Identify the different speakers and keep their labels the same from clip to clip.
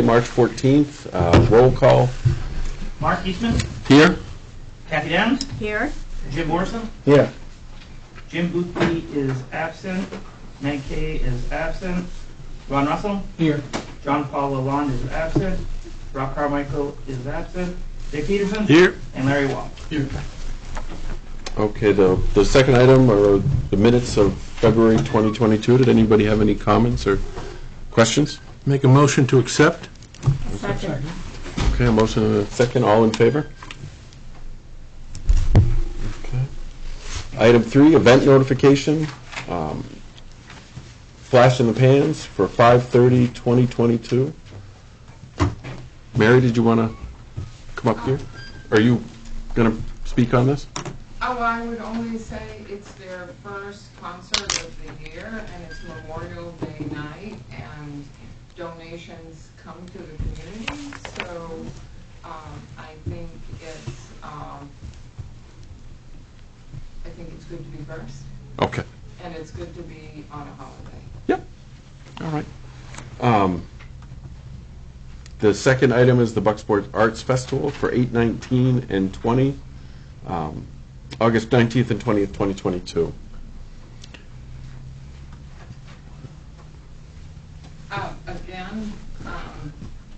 Speaker 1: March 14th. Roll call.
Speaker 2: Mark Eastman.
Speaker 1: Here.
Speaker 2: Kathy Downs.
Speaker 3: Here.
Speaker 2: Jim Morrison.
Speaker 1: Here.
Speaker 2: Jim Boothby is absent. Meg Kay is absent. Ron Russell.
Speaker 4: Here.
Speaker 2: John Paul Lalonde is absent. Rob Carmichael is absent. Dave Peterson.
Speaker 1: Here.
Speaker 2: And Larry Wall.
Speaker 4: Here.
Speaker 1: Okay, the second item are the minutes of February 2022. Did anybody have any comments or questions?
Speaker 4: Make a motion to accept.
Speaker 3: Second.
Speaker 1: Okay, a motion and a second. All in favor? Okay. Item 3, event notification. Flash in the pans for 5/30/2022. Mary, did you want to come up here? Are you going to speak on this?
Speaker 5: Oh, I would only say it's their first concert of the year, and it's Memorial Day night, and donations come to the community. So I think it's good to be first,
Speaker 1: Okay.
Speaker 5: and it's good to be on a holiday.
Speaker 1: Yep. All right. The second item is the Bucksport Arts Festival for 8/19 and 20, August 19th and 20th, 2022.
Speaker 5: Again,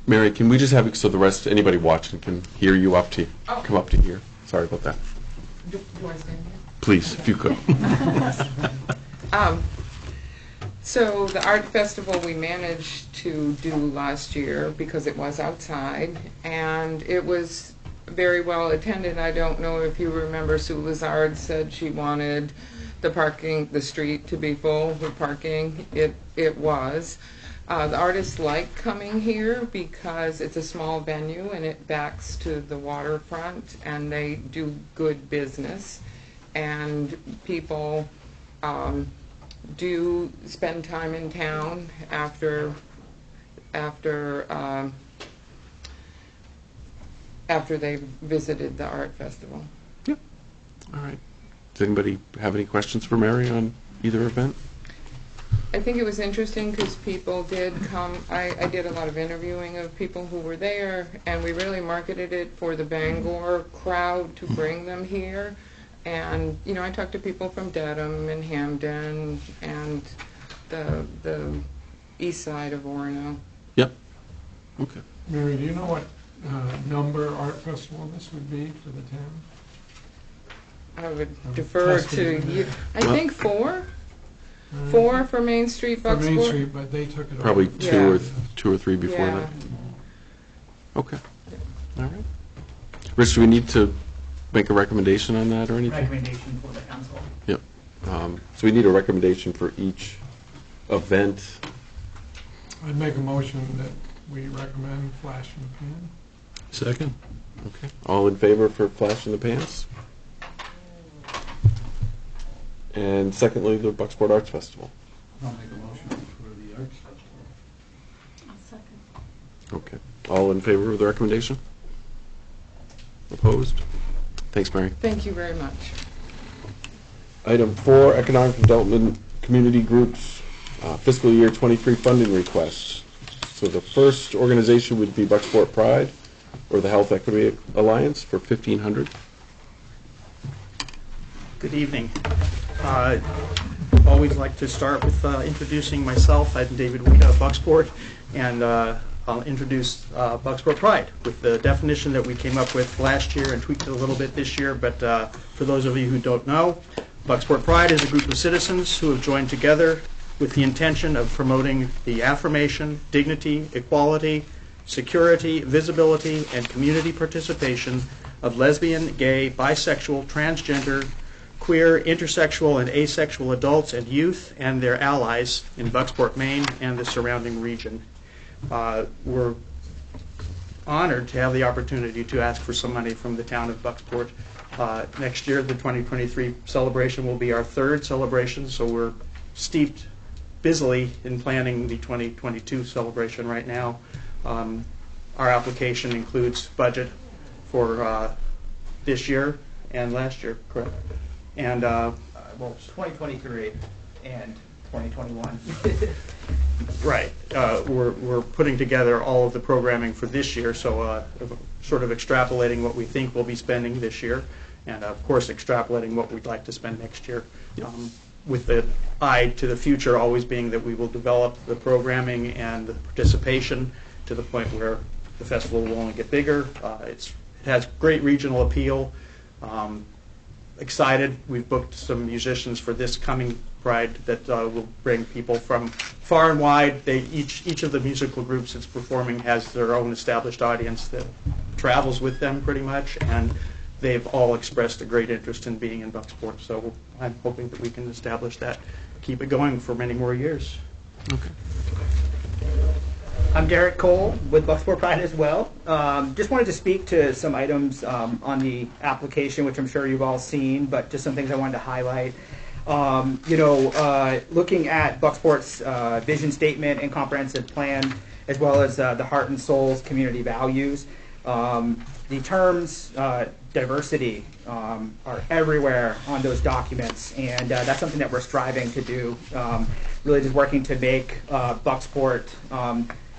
Speaker 1: Mary, can we just have it so the rest, anybody watching can hear you up to, come up to here? Sorry about that.
Speaker 5: do I stand here?
Speaker 1: Please, if you could.
Speaker 5: So the art festival we managed to do last year because it was outside, and it was very well attended. I don't know if you remember, Sue Lazard said she wanted the street to be full with parking. It was. The artists like coming here because it's a small venue and it backs to the waterfront, and they do good business, and people do spend time in town after they visited the art festival.
Speaker 1: Yep. All right. Does anybody have any questions for Mary on either event?
Speaker 5: I think it was interesting because people did come. I did a lot of interviewing of people who were there, and we really marketed it for the Bangor crowd to bring them here. And, I talked to people from Dedham and Hamden and the east side of Orono.
Speaker 1: Yep. Okay.
Speaker 4: Mary, do you know what number art festival this would be for the town?
Speaker 5: I would defer to you. I think 4.
Speaker 4: Right.
Speaker 5: 4 for Main Street,
Speaker 4: For Main
Speaker 5: Bucksport.
Speaker 4: Street, but they took it
Speaker 1: Probably
Speaker 4: over.
Speaker 1: two or three before
Speaker 5: Yeah.
Speaker 1: that. Okay. All right. Rich, do we need to make a recommendation on that or anything?
Speaker 2: Recommendation for the council.
Speaker 1: Yep. So we need a recommendation for each event.
Speaker 4: I'd make a motion that we recommend Flash in the Pan.
Speaker 1: Second. Okay. All in favor for Flash in the Pants? And secondly, the Bucksport Arts Festival.
Speaker 6: I'll make a motion for the Arts Festival.
Speaker 3: I'll second.
Speaker 1: Okay. All in favor of the recommendation? Opposed? Thanks, Mary.
Speaker 5: Thank you very much.
Speaker 1: Item 4, Economic Development Community Groups fiscal year 23 funding requests. So the first organization would be Bucksport Pride or the Health Equity Alliance for $1,500.
Speaker 2: Good evening. Always like to start with introducing myself. I'm David Weeda of Bucksport, and I'll introduce Bucksport Pride with the definition that we came up with last year and tweaked it a little bit this year. But for those of you who don't know, Bucksport Pride is a group of citizens who have joined together with the intention of promoting the affirmation, dignity, equality, security, visibility, and community participation of lesbian, gay, bisexual, transgender, queer, intersexual, and asexual adults and youth and their allies in Bucksport, Maine, and the surrounding region. We're honored to have the opportunity to ask for some money from the town of Bucksport. Next year, the 2023 celebration will be our third celebration, so we're steeped busily in planning the 2022 celebration right now. Our application includes budget for this year and last year, correct? And
Speaker 7: well, 2023 and 2021.
Speaker 2: Right. We're putting together all of the programming for this year, so sort of extrapolating what we think we'll be spending this year, and of course extrapolating what we'd like to spend next year, with the eye to the future always being that we will develop the programming and the participation to the point where the festival will only get bigger. It has great regional appeal. Excited. We've booked some musicians for this coming Pride that will bring people from far and wide. Each of the musical groups that's performing has their own established audience that travels with them pretty much, and they've all expressed a great interest in being in Bucksport. So I'm hoping that we can establish that, keep it going for many more years.
Speaker 1: Okay.
Speaker 7: I'm Derek Cole with Bucksport Pride as well. Just wanted to speak to some items on the application, which I'm sure you've all seen, but just some things I wanted to highlight. Looking at Bucksport's vision statement and comprehensive plan, as well as the Heart and Soul's community values, the terms diversity are everywhere on those documents, and that's something that we're striving to do. Really just working to make Bucksport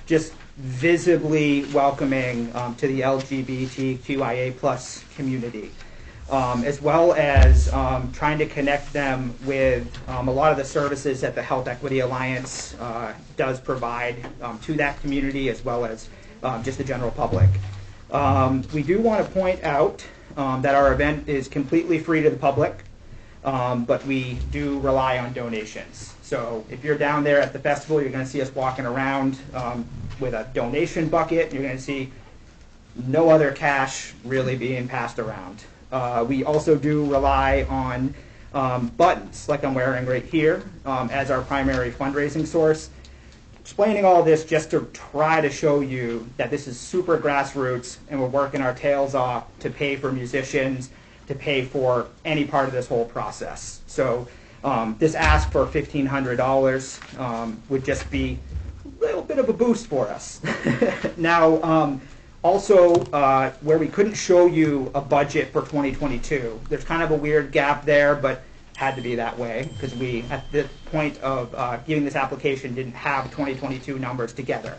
Speaker 7: just visibly welcoming to the LGBTQIA plus community, as well as trying to connect them with a lot of the services that the Health Equity Alliance does provide to that community, as well as just the general public. We do want to point out that our event is completely free to the public, but we do rely on donations. So if you're down there at the festival, you're going to see us walking around with a donation bucket. You're going to see no other cash really being passed around. We also do rely on buttons, like I'm wearing right here, as our primary fundraising source. Explaining all this just to try to show you that this is super grassroots, and we're working our tails off to pay for musicians, to pay for any part of this whole process. So this ask for $1,500 would just be a little bit of a boost for us. Now, also, where we couldn't show you a budget for 2022, there's kind of a weird gap there, but had to be that way because we, at the point of giving this application, didn't have 2022 numbers together.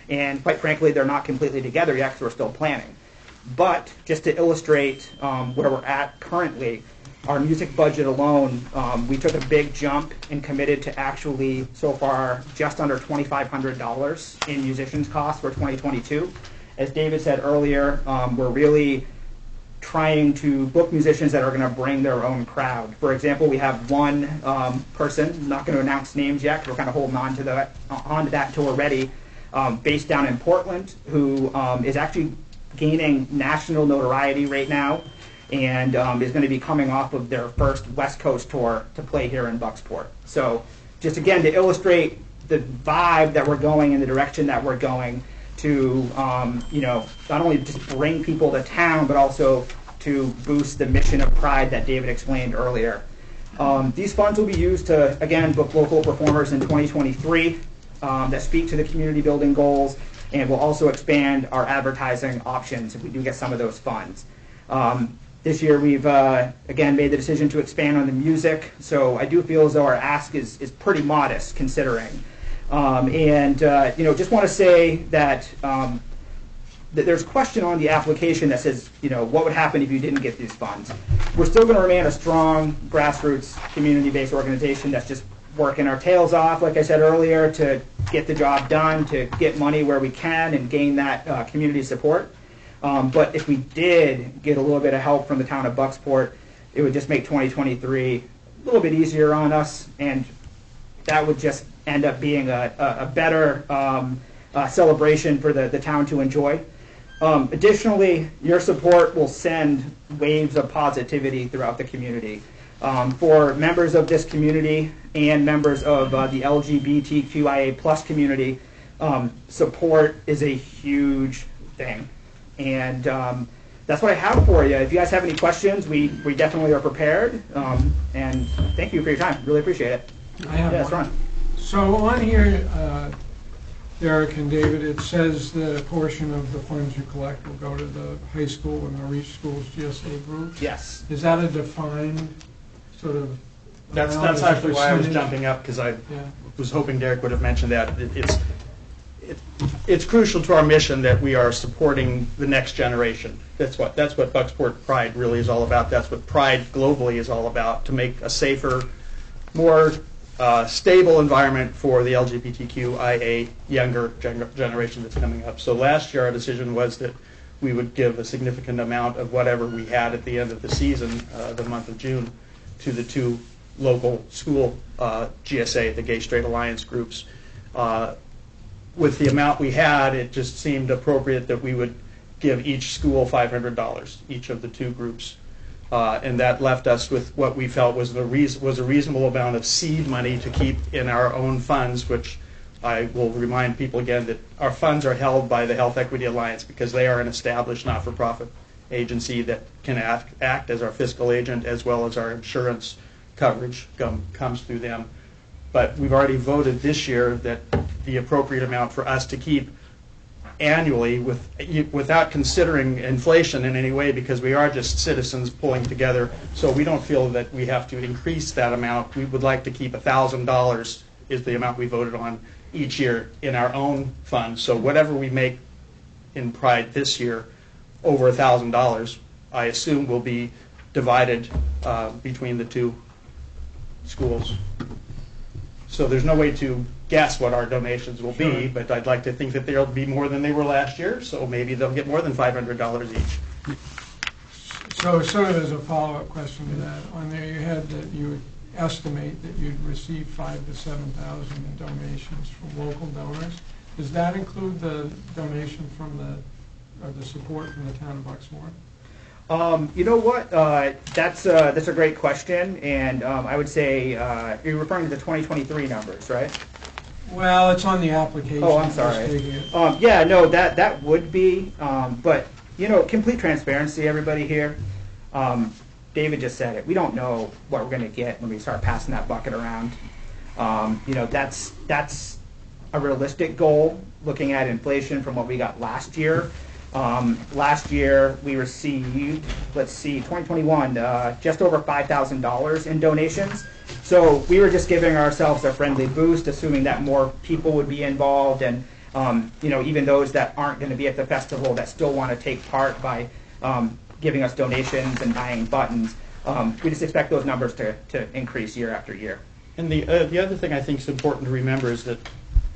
Speaker 7: And quite frankly, they're not completely together yet because we're still planning. But just to illustrate where we're at currently, our music budget alone, we took a big jump and committed to actually, so far, just under $2,500 in musicians' costs for 2022. As David said earlier, we're really trying to book musicians that are going to bring their own crowd. For example, we have one person, not going to announce names yet, 'cause we're kind of holding on to that until we're ready, based down in Portland, who is actually gaining national notoriety right now, and is going to be coming off of their first West Coast tour to play here in Bucksport. So just again to illustrate the vibe that we're going in, the direction that we're going, to not only just bring people to town, but also to boost the mission of Pride that David explained earlier. These funds will be used to, again, book local performers in 2023 that speak to the community building goals, and we'll also expand our advertising options if we do get some of those funds. This year we've, again, made the decision to expand on the music, so I do feel as though our ask is pretty modest considering. Just want to say that there's a question on the application that says, what would happen if you didn't get these funds? We're still going to remain a strong grassroots community-based organization that's just working our tails off, like I said earlier, to get the job done, to get money where we can and gain that community support. But if we did get a little bit of help from the town of Bucksport, it would just make 2023 a little bit easier on us, and that would just end up being a better celebration for the town to enjoy. Additionally, your support will send waves of positivity throughout the community. For members of this community and members of the LGBTQIA plus community, support is a huge thing. And that's what I have for you. If you guys have any questions, we definitely are prepared. And thank you for your time. Really appreciate it.
Speaker 4: I have
Speaker 7: Yes,
Speaker 4: one.
Speaker 7: Ron.
Speaker 4: So on here, Derek and David, it says that a portion of the funds you collect will go to the high school and the Reach Schools GSA group.
Speaker 7: Yes.
Speaker 4: Is that a defined sort of
Speaker 2: That's actually why I was jumping up, because I
Speaker 4: Yeah.
Speaker 2: was hoping Derek would have mentioned that. It's crucial to our mission that we are supporting the next generation. That's what Bucksport Pride really is all about. That's what Pride globally is all about, to make a safer, more stable environment for the LGBTQIA younger generation that's coming up. So last year our decision was that we would give a significant amount of whatever we had at the end of the season, the month of June, to the two local school GSA, the Gay Straight Alliance groups. With the amount we had, it just seemed appropriate that we would give each school $500, each of the two groups. And that left us with what we felt was a reasonable amount of seed money to keep in our own funds, which I will remind people again that our funds are held by the Health Equity Alliance because they are an established not-for-profit agency that can act as our fiscal agent, as well as our insurance coverage comes through them. But we've already voted this year that the appropriate amount for us to keep annually, without considering inflation in any way, because we are just citizens pulling together, so we don't feel that we have to increase that amount. We would like to keep $1,000 is the amount we voted on each year in our own fund. So whatever we make in Pride this year, over $1,000, I assume will be divided between the two schools. So there's no way to guess what our donations will be, but I'd like to think that they'll be more than they were last year, so maybe they'll get more than $500 each.
Speaker 4: So sort of as a follow-up question to that, on there you had that you would estimate that you'd receive 5,000 to 7,000 in donations from local donors. Does that include the donation from the support from the town of Bucksport?
Speaker 7: You know what? That's a great question, and I would say you're referring to the 2023 numbers, right?
Speaker 4: Well, it's on the application.
Speaker 7: Oh, I'm sorry. Yeah, no, that would be, but complete transparency, everybody here. David just said it. We don't know what we're going to get when we start passing that bucket around. That's a realistic goal, looking at inflation from what we got last year. Last year we received, 2021, just over $5,000 in donations. So we were just giving ourselves a friendly boost, assuming that more people would be involved, and even those that aren't going to be at the festival that still want to take part by giving us donations and buying buttons. We just expect those numbers to increase year after year.
Speaker 2: And the other thing I think is important to remember is that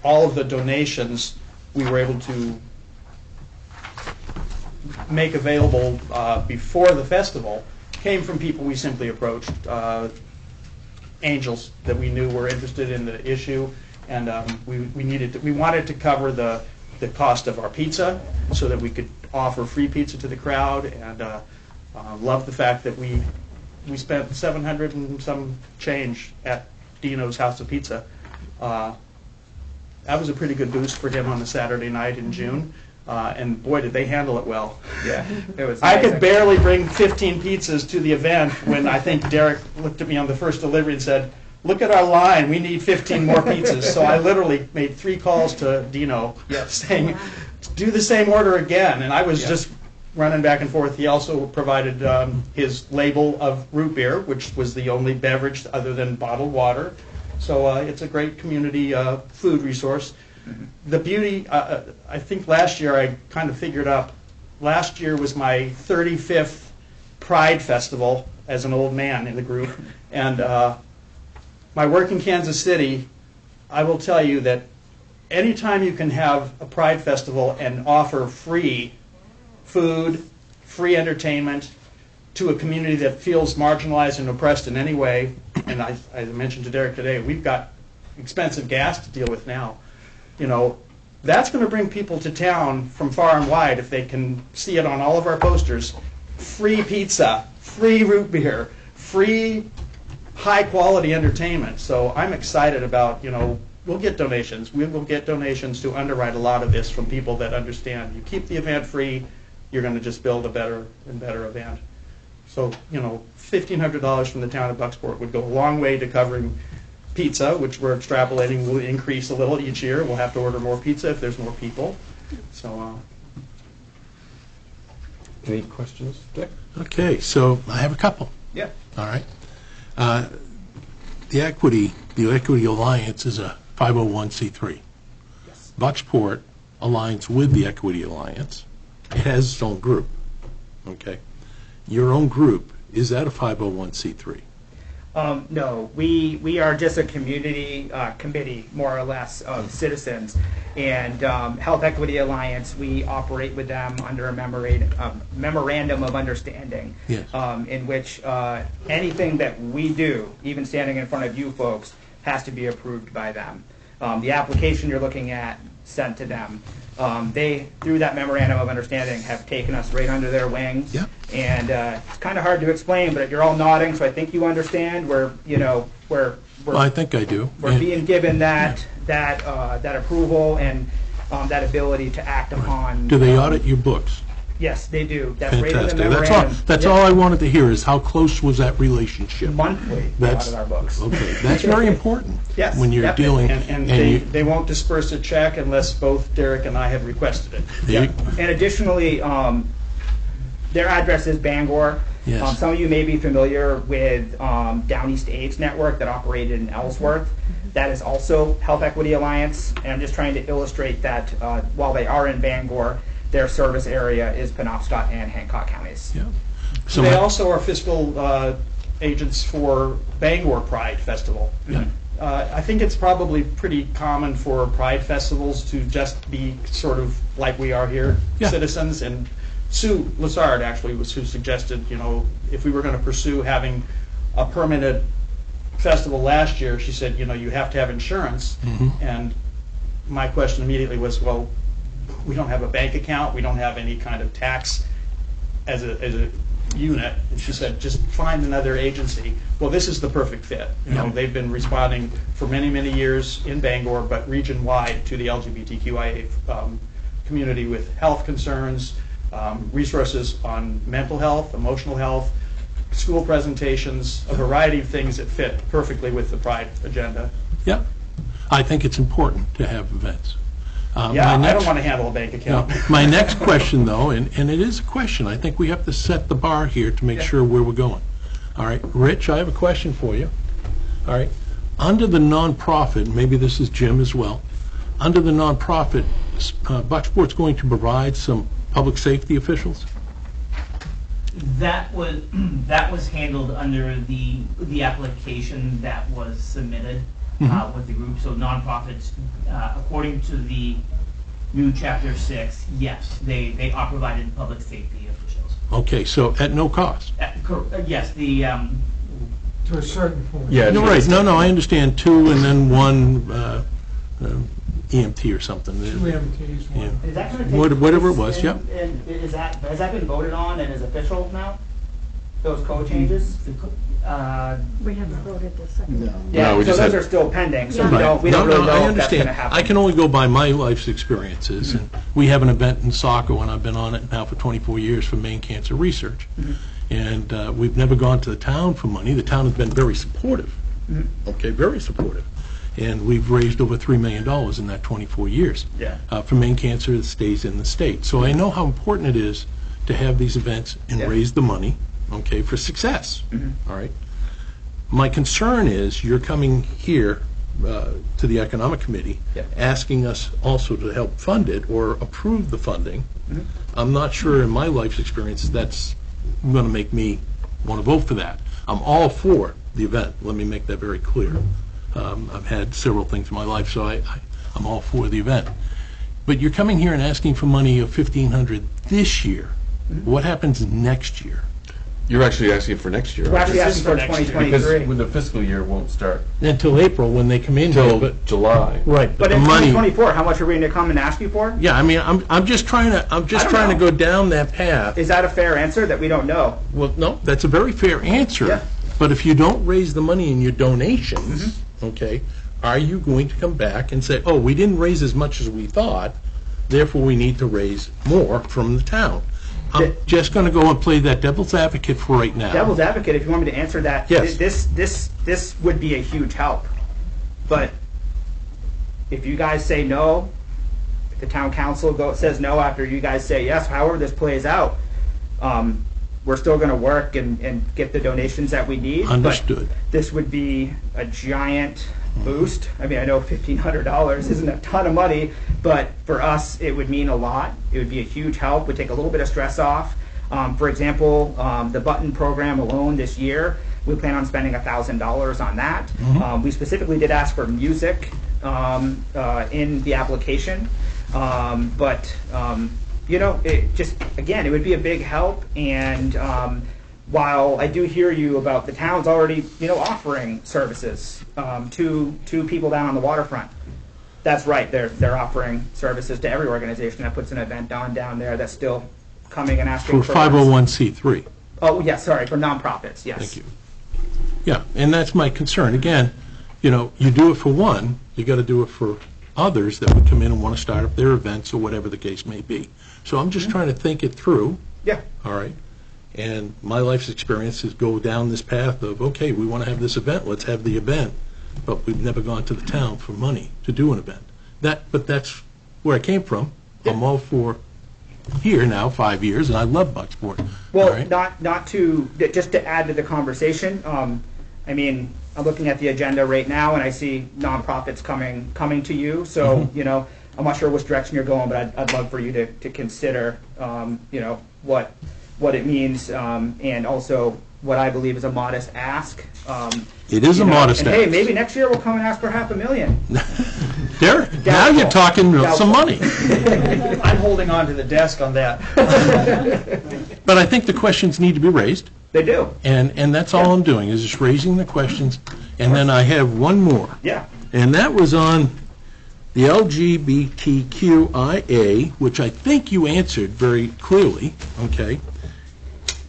Speaker 2: all of the donations we were able to make available before the festival came from people we simply approached, angels that we knew were interested in the issue, and we wanted to cover the cost of our pizza so that we could offer free pizza to the crowd, and love the fact that we spent $700 and some change at Dino's House of Pizza. That was a pretty good boost for him on a Saturday night in June. And boy, did they handle it well.
Speaker 7: Yeah, it was.
Speaker 2: I could barely bring 15 pizzas to the event when I think Derek looked at me on the first delivery and said, "Look at our line, we need 15 more pizzas." So I literally made 3 calls to Dino saying, "Do the same order again." And I was just running back and forth. He also provided his label of root beer, which was the only beverage other than bottled water. So it's a great community food resource. The beauty, I think last year I kind of figured up, last year was my 35th Pride Festival as an old man in the group. And my work in Kansas City, I will tell you that anytime you can have a Pride Festival and offer free food, free entertainment to a community that feels marginalized and oppressed in any way, and I mentioned to Derek today, we've got expensive gas to deal with now. That's going to bring people to town from far and wide if they can see it on all of our posters. Free pizza, free root beer, free high-quality entertainment. So I'm excited about, we'll get donations. We will get donations to underwrite a lot of this from people that understand. You keep the event free, you're going to just build a better and better event. So, $1,500 from the town of Bucksport would go a long way to covering pizza, which we're extrapolating will increase a little each year. We'll have to order more pizza if there's more people. So,
Speaker 1: Any questions, Dick?
Speaker 8: Okay, so I have a couple.
Speaker 7: Yeah.
Speaker 8: All right. the Equity Alliance is a 501c3.
Speaker 7: Yes.
Speaker 8: Bucksport aligns with the Equity Alliance. It has its own group, okay? Your own group, is that a 501c3?
Speaker 7: No, we are just a community committee, more or less, of citizens. And Health Equity Alliance, we operate with them under a memorandum of understanding,
Speaker 8: Yes.
Speaker 7: in which anything that we do, even standing in front of you folks, has to be approved by them. The application you're looking at sent to them, they, through that memorandum of understanding, have taken us right under their wings.
Speaker 8: Yeah.
Speaker 7: And it's kind of hard to explain, but you're all nodding, so I think you understand. We're
Speaker 8: Well, I think I do.
Speaker 7: we're
Speaker 8: And-
Speaker 7: being given that approval and that ability to act upon.
Speaker 8: Do they audit your books?
Speaker 7: Yes, they do. That's right in the
Speaker 8: Fantastic.
Speaker 7: memorandum.
Speaker 8: That's
Speaker 7: Yep.
Speaker 8: all I wanted to hear is how close was that relationship?
Speaker 7: Monthly, they
Speaker 8: That's-
Speaker 7: audit our books.
Speaker 8: Okay, that's very important.
Speaker 7: Yes,
Speaker 8: When you're
Speaker 7: definitely.
Speaker 8: dealing.
Speaker 2: And
Speaker 8: you-
Speaker 2: they won't disperse a check unless both Derek and I have requested it.
Speaker 8: there you-
Speaker 7: And additionally, their address is Bangor.
Speaker 8: Yes.
Speaker 7: Some of you may be familiar with Down East AIDS Network that operated in Ellsworth. That is also Health Equity Alliance. And I'm just trying to illustrate that while they are in Bangor, their service area is Penobscot and Hancock counties.
Speaker 8: Yeah. So
Speaker 2: They
Speaker 8: my-
Speaker 2: also are fiscal agents for Bangor Pride Festival.
Speaker 8: Yeah.
Speaker 2: I think it's probably pretty common for Pride festivals to just be sort of like we are here,
Speaker 8: Yeah.
Speaker 2: citizens. And Sue Lazard actually was who suggested, if we were going to pursue having a permanent festival last year, she said, you have to have insurance.
Speaker 8: Mhm.
Speaker 2: And my question immediately was, well, we don't have a bank account, we don't have any kind of tax as a unit. And she said, just find another agency. Well, this is the perfect fit.
Speaker 8: Yeah.
Speaker 2: They've been responding for many, many years in Bangor, but region-wide to the LGBTQIA community with health concerns, resources on mental health, emotional health, school presentations, a variety of things that fit perfectly with the Pride agenda.
Speaker 8: Yeah. I think it's important to have events.
Speaker 2: Yeah,
Speaker 8: My
Speaker 2: I don't
Speaker 8: next-
Speaker 2: want to handle a bank account.
Speaker 8: No. My next question, though, and it is a question, I think we have to set the bar here to make
Speaker 2: Yeah.
Speaker 8: sure where we're going. All right, Rich, I have a question for you. All right, under the nonprofit, maybe this is Jim as well, under the nonprofit, Bucksport's going to provide some public safety officials?
Speaker 9: That was handled under the application that was submitted with the group. So nonprofits, according to the new Chapter 6, yes, they are provided public safety officials.
Speaker 8: Okay, so at no cost?
Speaker 9: Yes, the
Speaker 4: To a certain point.
Speaker 1: Yeah.
Speaker 8: No, right, no, I understand two and then one EMT or something.
Speaker 4: Two MTs,
Speaker 8: Yeah.
Speaker 4: one.
Speaker 7: Is that going to take
Speaker 8: Whatever it
Speaker 7: place
Speaker 8: was, yep.
Speaker 7: And has that been voted on and is official now? Those code changes?
Speaker 3: We haven't voted the second one.
Speaker 7: Yeah,
Speaker 1: No, we
Speaker 7: so
Speaker 1: just
Speaker 7: those
Speaker 1: had-
Speaker 7: are still pending, so
Speaker 3: Yeah.
Speaker 7: we don't really
Speaker 8: I
Speaker 7: know if that's
Speaker 8: understand.
Speaker 7: going to happen.
Speaker 8: I can only go by my life's experiences, and we have an event in Saco, and I've been on it now for 24 years for Maine Cancer Research. And we've never gone to the town for money. The town has been very supportive, okay, very supportive. And we've raised over $3 million in that 24 years.
Speaker 7: Yeah.
Speaker 8: For Maine Cancer that stays in the state. So I know how important it is to have these events and
Speaker 7: Yeah.
Speaker 8: raise the money, okay, for success, all right? My concern is you're coming here to the Economic Committee,
Speaker 7: Yeah.
Speaker 8: asking us also to help fund it or approve the funding. I'm not sure in my life's experience that's going to make me want to vote for that. I'm all for the event, let me make that very clear. I've had several things in my life, so I'm all for the event. But you're coming here and asking for money of $1,500 this year. What happens next year?
Speaker 1: You're actually asking for next year.
Speaker 7: We're actually
Speaker 1: aren't
Speaker 7: asking
Speaker 2: for
Speaker 7: for
Speaker 2: next year.
Speaker 7: 2023.
Speaker 1: Because the fiscal year won't start
Speaker 8: Until April, when they come in here,
Speaker 1: till
Speaker 8: but,
Speaker 1: July.
Speaker 8: right,
Speaker 7: But
Speaker 8: but the
Speaker 7: in
Speaker 8: money.
Speaker 7: 2024, how much are we going to come and ask you for?
Speaker 8: Yeah, I mean, I'm just trying to,
Speaker 7: don't
Speaker 8: to
Speaker 7: know.
Speaker 8: go down that path.
Speaker 7: Is that a fair answer that we don't know?
Speaker 8: Well, no, that's a very fair answer.
Speaker 7: Yeah.
Speaker 8: But if you don't raise the money in your donations, okay, are you going to come back and say, oh, we didn't raise as much as we thought, therefore we need to raise more from the town? I'm just going to go and play that devil's advocate for right now.
Speaker 7: Devil's advocate, if you want me to answer that,
Speaker 8: Yes.
Speaker 7: this would be a huge help. But if you guys say no, if the town council says no after you guys say yes, however this plays out, we're we're still going to work and get the donations that we need. but
Speaker 8: Understood.
Speaker 7: This would be a giant boost. I mean, I know $1,500 isn't a ton of money, but for us, it would mean a lot. It would be a huge help. Would take a little bit of stress off. For example, the Button program alone this year, we plan on spending $1,000 on that. We specifically did ask for music in the application, but it just, again, it would be a big help. And while I do hear you about the town's already, offering services to people down on the waterfront, that's right. They're offering services to every organization that puts an event on down there that's still coming and asking
Speaker 8: For
Speaker 7: for
Speaker 8: 501c3.
Speaker 7: Oh, yeah, sorry, for nonprofits, yes.
Speaker 8: Thank you. Yeah, and that's my concern. Again, you do it for one, you got to do it for others that would come in and want to start up their events or whatever the case may be. So I'm just trying to think it through.
Speaker 7: Yeah.
Speaker 8: All right. And my life's experience is go down this path of, okay, we want to have this event, let's have the event, but we've never gone to the town for money to do an event. But that's where I came from. I'm all for here now, 5 years, and I love Bucksport.
Speaker 7: Well,
Speaker 8: all right?
Speaker 7: not to, just to add to the conversation, I mean, I'm looking at the agenda right now, and I see nonprofits coming to you, so, I'm not sure which direction you're going, but I'd love for you to consider, what it means, and also what I believe is a modest ask.
Speaker 8: It is a modest
Speaker 7: and
Speaker 8: ask.
Speaker 7: Hey, maybe next year we'll come and ask for $500,000.
Speaker 8: Derek, now you're talking some money.
Speaker 2: I'm holding on to the desk on that.
Speaker 8: But I think the questions need to be raised,
Speaker 7: They do.
Speaker 8: and that's all I'm doing, is just raising the questions. And then I have one more.
Speaker 7: Yeah.
Speaker 8: And that was on the LGBTQIA, which I think you answered very clearly, okay,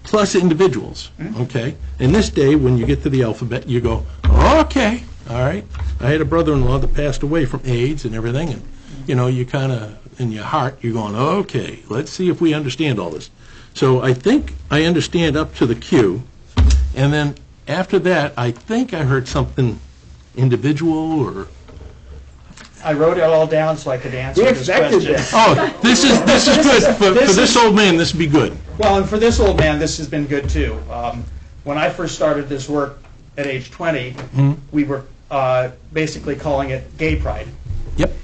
Speaker 8: plus individuals, okay? And this day, when you get to the alphabet, you go, okay, all right. I had a brother-in-law that passed away from AIDS and everything, and, you kind of, in your heart, you're going, okay, let's see if we understand all this. So I think I understand up to the Q, and then after that, I think I heard something individual or...
Speaker 2: I wrote it all down so I could answer
Speaker 7: We
Speaker 2: this
Speaker 7: expected
Speaker 2: question.
Speaker 7: this.
Speaker 8: Oh, this is good. For this old man, this would be good.
Speaker 2: Well, and for this old man, this has been good too. When I first started this work at age 20, we were basically calling it Gay Pride.
Speaker 8: Yep.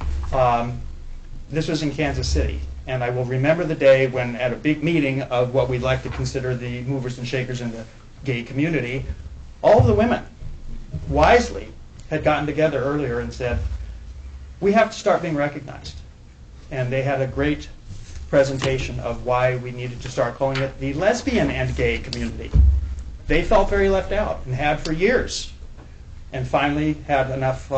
Speaker 2: This was in Kansas City, and I will remember the day when, at a big meeting of what we'd like to consider the movers and shakers in the gay community, all of the women wisely had gotten together earlier and said, we have to start being recognized. And they had a great presentation of why we needed to start calling it the lesbian and gay community. They felt very left out and had for years, and finally had enough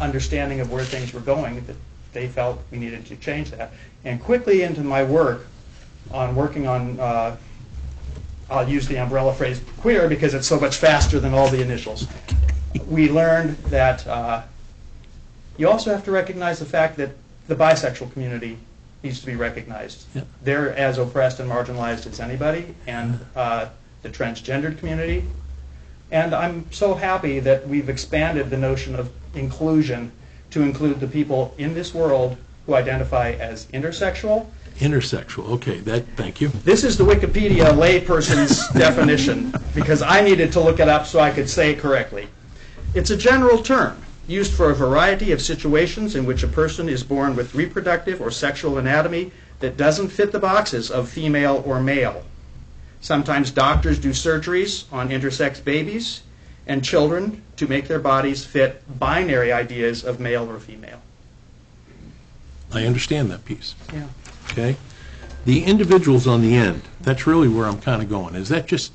Speaker 2: understanding of where things were going that they felt we needed to change that. And quickly into my work on working on, I'll use the umbrella phrase queer because it's so much faster than all the initials. We learned that you also have to recognize the fact that the bisexual community needs to be recognized.
Speaker 8: Yep.
Speaker 2: They're as oppressed and marginalized as anybody, and the transgendered community. And I'm so happy that we've expanded the notion of inclusion to include the people in this world who identify as intersexual.
Speaker 8: Intersexual, okay, thank you.
Speaker 2: This is the Wikipedia layperson's definition, because I needed to look it up so I could say it correctly. It's a general term used for a variety of situations in which a person is born with reproductive or sexual anatomy that doesn't fit the boxes of female or male. Sometimes doctors do surgeries on intersex babies and children to make their bodies fit binary ideas of male or female.
Speaker 8: I understand that piece,
Speaker 2: Yeah.
Speaker 8: okay? The individuals on the end, that's really where I'm kind of going. Is that just,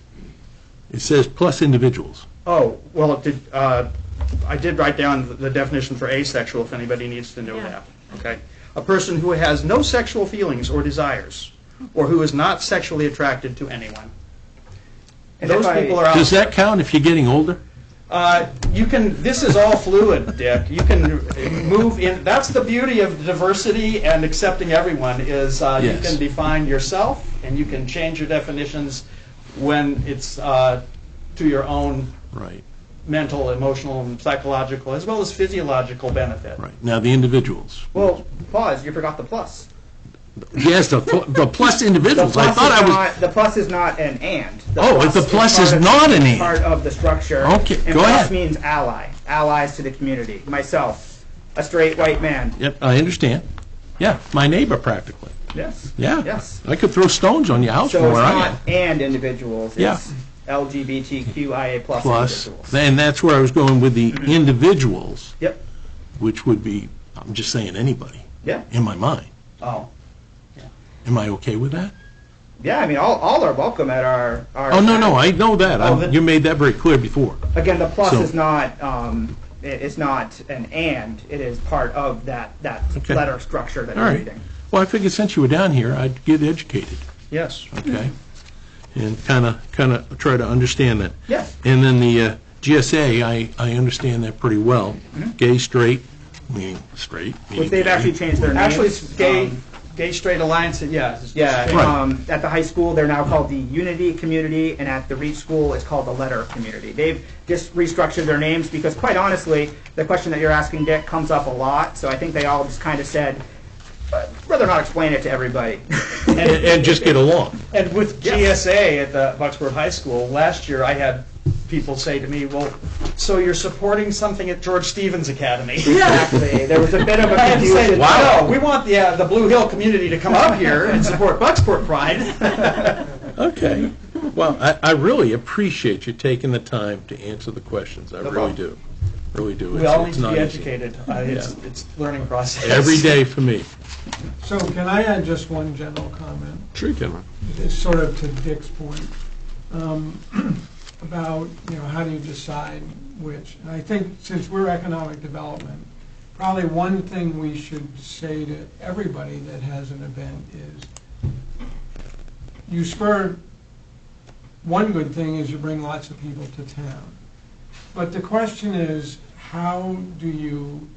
Speaker 8: it says plus individuals.
Speaker 2: Oh, well, it did, I did write down the definition for asexual if anybody needs to know that. Okay, a person who has no sexual feelings or desires, or who is not sexually attracted to anyone.
Speaker 7: And
Speaker 2: Those
Speaker 7: if I-
Speaker 2: people are out.
Speaker 8: Does that count if you're getting older?
Speaker 2: You can. This is all fluid, Dick. You can move in. That's the beauty of diversity and accepting everyone. Is you
Speaker 8: Yes.
Speaker 2: can define yourself, and you can change your definitions when it's to your own
Speaker 8: Right,
Speaker 2: mental, emotional, and psychological, as well as physiological benefit.
Speaker 8: right. Now, the individuals.
Speaker 7: Well, pause, you forgot the plus.
Speaker 8: Yes, the plus individuals. I thought I was.
Speaker 7: The plus is not an and.
Speaker 8: If the plus is
Speaker 7: part of-
Speaker 8: not an and.
Speaker 7: Part of the structure.
Speaker 8: Okay,
Speaker 7: and
Speaker 8: go
Speaker 7: plus
Speaker 8: ahead.
Speaker 7: means ally, allies to the community. Myself, a straight white man.
Speaker 8: Yep, I understand. Yeah, my neighbor practically.
Speaker 7: Yes.
Speaker 8: Yeah.
Speaker 7: Yes.
Speaker 8: I could throw stones on your house
Speaker 7: So
Speaker 8: from
Speaker 7: it's
Speaker 8: where I
Speaker 7: not
Speaker 8: am.
Speaker 7: and individuals.
Speaker 8: Yeah.
Speaker 7: It's LGBTQIA plus
Speaker 8: Plus,
Speaker 7: individuals.
Speaker 8: and that's where I was going with the individuals,
Speaker 7: Yep.
Speaker 8: which would be, I'm just saying anybody,
Speaker 7: Yeah.
Speaker 8: in my mind.
Speaker 7: Oh.
Speaker 8: Am I okay with that?
Speaker 7: Yeah, I mean, all are welcome at our.
Speaker 8: Oh, no, I know that. You made that very clear before.
Speaker 7: Again, the plus
Speaker 8: So-
Speaker 7: is not, it's not an and, it is part of that
Speaker 8: Okay.
Speaker 7: letter structure that
Speaker 8: All
Speaker 7: you're
Speaker 8: right.
Speaker 7: reading.
Speaker 8: Well, I figured since you were down here, I'd get educated,
Speaker 2: Yes.
Speaker 8: okay? And kind of try to understand that.
Speaker 7: Yeah.
Speaker 8: And then the GSA, I understand that pretty well. Gay, straight, meaning straight. meaning
Speaker 7: Which they've
Speaker 8: gay.
Speaker 7: actually changed their names.
Speaker 2: Actually, it's gay,
Speaker 7: Um,
Speaker 2: gay straight alliance, yeah. it's-
Speaker 7: Yeah,
Speaker 8: Right.
Speaker 7: at the high school, they're now called the Unity Community, and at the Reach School, it's called the Letter Community. They've just restructured their names because, quite honestly, the question that you're asking, Dick, comes up a lot. So I think they all just kind of said, rather not explain it to everybody.
Speaker 8: And just get along.
Speaker 2: And with GSA at the Bucksport High School, last year I had people say to me, well, so you're supporting something at George Stevens Academy?
Speaker 7: Exactly. There was a bit of a
Speaker 2: I had to say,
Speaker 7: confusion.
Speaker 2: wow, we want the Blue Hill community to come up here and support Bucksport Pride.
Speaker 8: Okay. Well, I really appreciate you taking the time to answer the questions. I
Speaker 2: No
Speaker 8: really
Speaker 2: problem.
Speaker 8: do. Really do.
Speaker 2: We all need
Speaker 8: It's
Speaker 2: to
Speaker 8: not
Speaker 2: be
Speaker 8: easy.
Speaker 2: educated. It's learning process.
Speaker 8: Every day for me.
Speaker 4: So can I add just one general comment?
Speaker 1: Sure you can.
Speaker 4: It's sort of to Dick's point, about, how do you decide which? And I think since we're economic development, probably one thing we should say to everybody that has an event is, you spur, one good thing is you bring lots of people to town. But the question is, how do you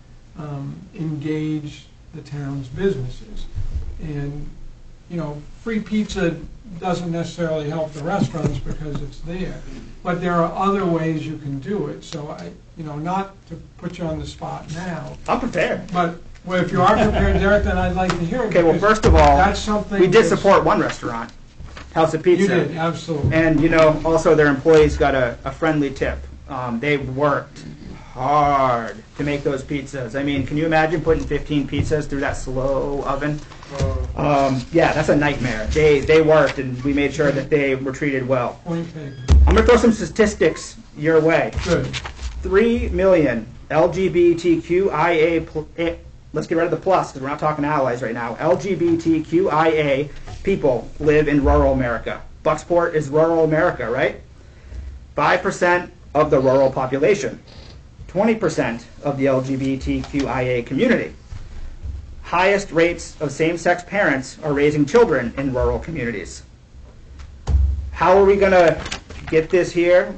Speaker 4: engage the town's businesses? And, free pizza doesn't necessarily help the restaurants because it's there. But there are other ways you can do it. So not to put you on the spot now,
Speaker 7: I'm prepared.
Speaker 4: but if you are prepared, Derek, then I'd like to hear it.
Speaker 7: Okay, well,
Speaker 4: because
Speaker 7: first of all,
Speaker 4: that's something
Speaker 7: we did
Speaker 4: that's-
Speaker 7: support one restaurant, House of Pizza.
Speaker 4: You did, absolutely.
Speaker 7: And, also their employees got a friendly tip. They worked hard to make those pizzas. I mean, can you imagine putting 15 pizzas through that slow oven? Yeah, that's a nightmare. They worked, and we made sure that they were treated well.
Speaker 4: Point taken.
Speaker 7: I'm going to throw some statistics your way.
Speaker 4: Good.
Speaker 7: 3 million LGBTQIA, let's get rid of the plus because we're not talking allies right now. LGBTQIA people live in rural America. Bucksport is rural America, right? 5% of the rural population. 20% of the LGBTQIA community. Highest rates of same-sex parents are raising children in rural communities. How are we going to get this here?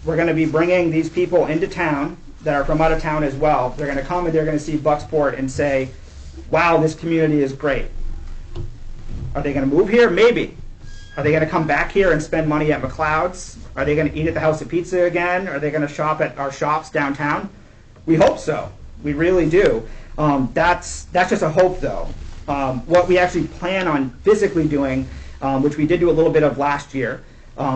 Speaker 7: We're going to be bringing these people into town that are from out of town as well. They're going to come and they're going to see Bucksport and say, wow, this community is great. Are they going to move here? Maybe. Are they going to come back here and spend money at McLeod's? Are they going to eat at the House of Pizza again? Are they going to shop at our shops downtown? We hope so. We really do. That's just a hope, though. What we actually plan on physically doing, which we did do a little bit of last year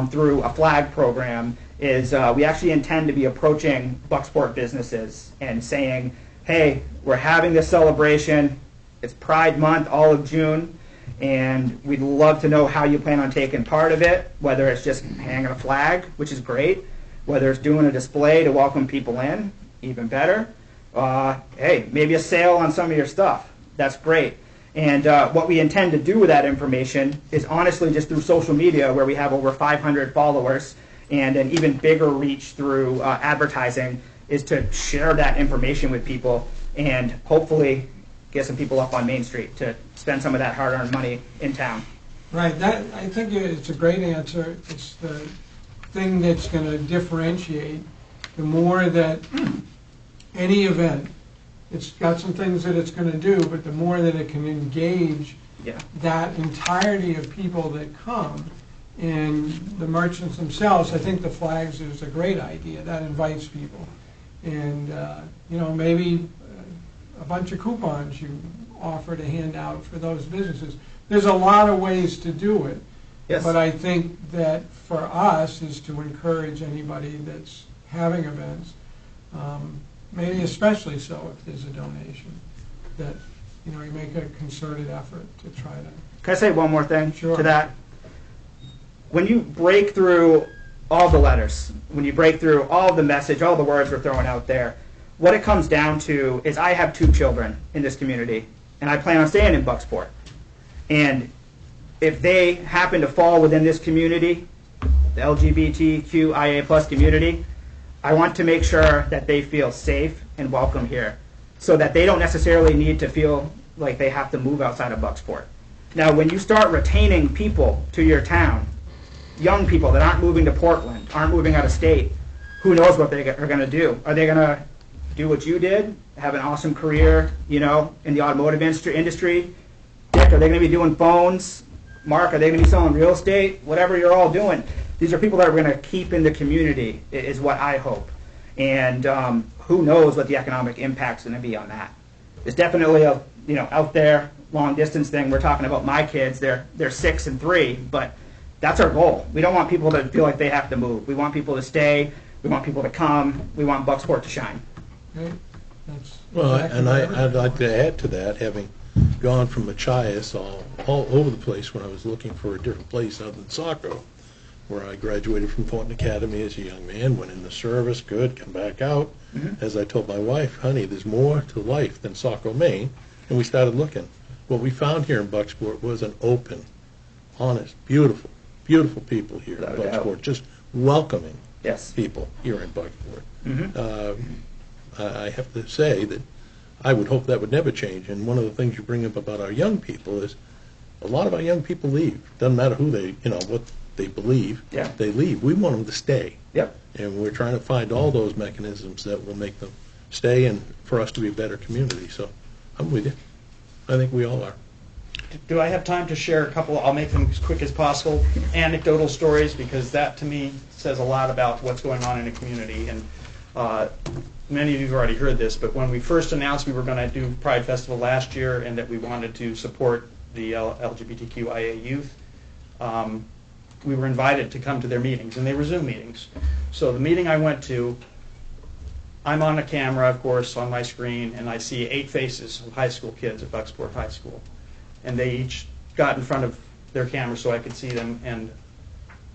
Speaker 7: through a flag program, is we actually intend to be approaching Bucksport businesses and saying, hey, we're having this celebration. It's Pride Month, all of June. And we'd love to know how you plan on taking part of it, whether it's just hanging a flag, which is great, whether it's doing a display to welcome people in, even better. Hey, maybe a sale on some of your stuff. That's great. And what we intend to do with that information is honestly just through social media, where we have over 500 followers, and an even bigger reach through advertising, is to share that information with people and hopefully get some people up on Main Street to spend some of that hard-earned money in town.
Speaker 4: Right, I think it's a great answer. It's the thing that's going to differentiate. The more that any event, it's got some things that it's going to do, but the more that it can engage that entirety of people that come, and the merchants themselves, I think the flags is a great idea. That invites people. And, maybe a bunch of coupons you offer to hand out for those businesses. There's a lot of ways to do it.
Speaker 7: Yes.
Speaker 4: But I think that for us is to encourage anybody that's having events, maybe especially so if there's a donation, that, you know, you make a concerted effort to try to.
Speaker 7: Can I say one more thing
Speaker 4: Sure.
Speaker 7: to that? When you break through all the letters, when you break through all the message, all the words we're throwing out there, what it comes down to is I have 2 children in this community, and I plan on staying in Bucksport. And if they happen to fall within this community, the LGBTQIA+ community, I want to make sure that they feel safe and welcome here, so that they don't necessarily need to feel like they have to move outside of Bucksport. Now, when you start retaining people to your town, young people that aren't moving to Portland, aren't moving out of state, who knows what they are going to do? Are they going to do what you did, have an awesome career, you know, in the automotive industry? Dick, are they going to be doing phones? Mark, are they going to be selling real estate? Whatever you're all doing, these are people that we're going to keep in the community, is what I hope. And who knows what the economic impact's going to be on that. It's definitely a, you know, out there, long distance thing. We're talking about my kids. They're 6 and 3, but that's our goal. We don't want people to feel like they have to move. We want people to stay. We want people to come. We want Bucksport to shine.
Speaker 4: Okay? That's
Speaker 8: Well,
Speaker 4: exactly
Speaker 8: and
Speaker 4: right.
Speaker 8: I'd like to add to that, having gone from Machias all over the place when I was looking for a different place other than Saco, where I graduated from Thornton Academy as a young man, went in the service, good, come back out. As I told my wife, honey, there's more to life than Saco, Maine, and we started looking. What we found here in Bucksport was an open, honest, beautiful, beautiful people here in
Speaker 7: Without a doubt.
Speaker 8: Bucksport, just welcoming
Speaker 7: Yes.
Speaker 8: people here in Bucksport.
Speaker 7: Mhm.
Speaker 8: I have to say that I would hope that would never change. And one of the things you bring up about our young people is a lot of our young people leave. Doesn't matter who they, you know, what they believe.
Speaker 7: Yeah.
Speaker 8: They leave. We want them to stay.
Speaker 7: Yep.
Speaker 8: And we're trying to find all those mechanisms that will make them stay and for us to be a better community. So I'm with you. I think we all are.
Speaker 2: Do I have time to share a couple? I'll make them as quick as possible. Anecdotal stories, because that to me says a lot about what's going on in a community. And many of you have already heard this, but when we first announced we were going to do Pride Festival last year and that we wanted to support the LGBTQIA youth, we were invited to come to their meetings, and they were Zoom meetings. So the meeting I went to, I'm on a camera, of course, on my screen, and I see 8 faces of high school kids at Bucksport High School. And they each got in front of their camera so I could see them, and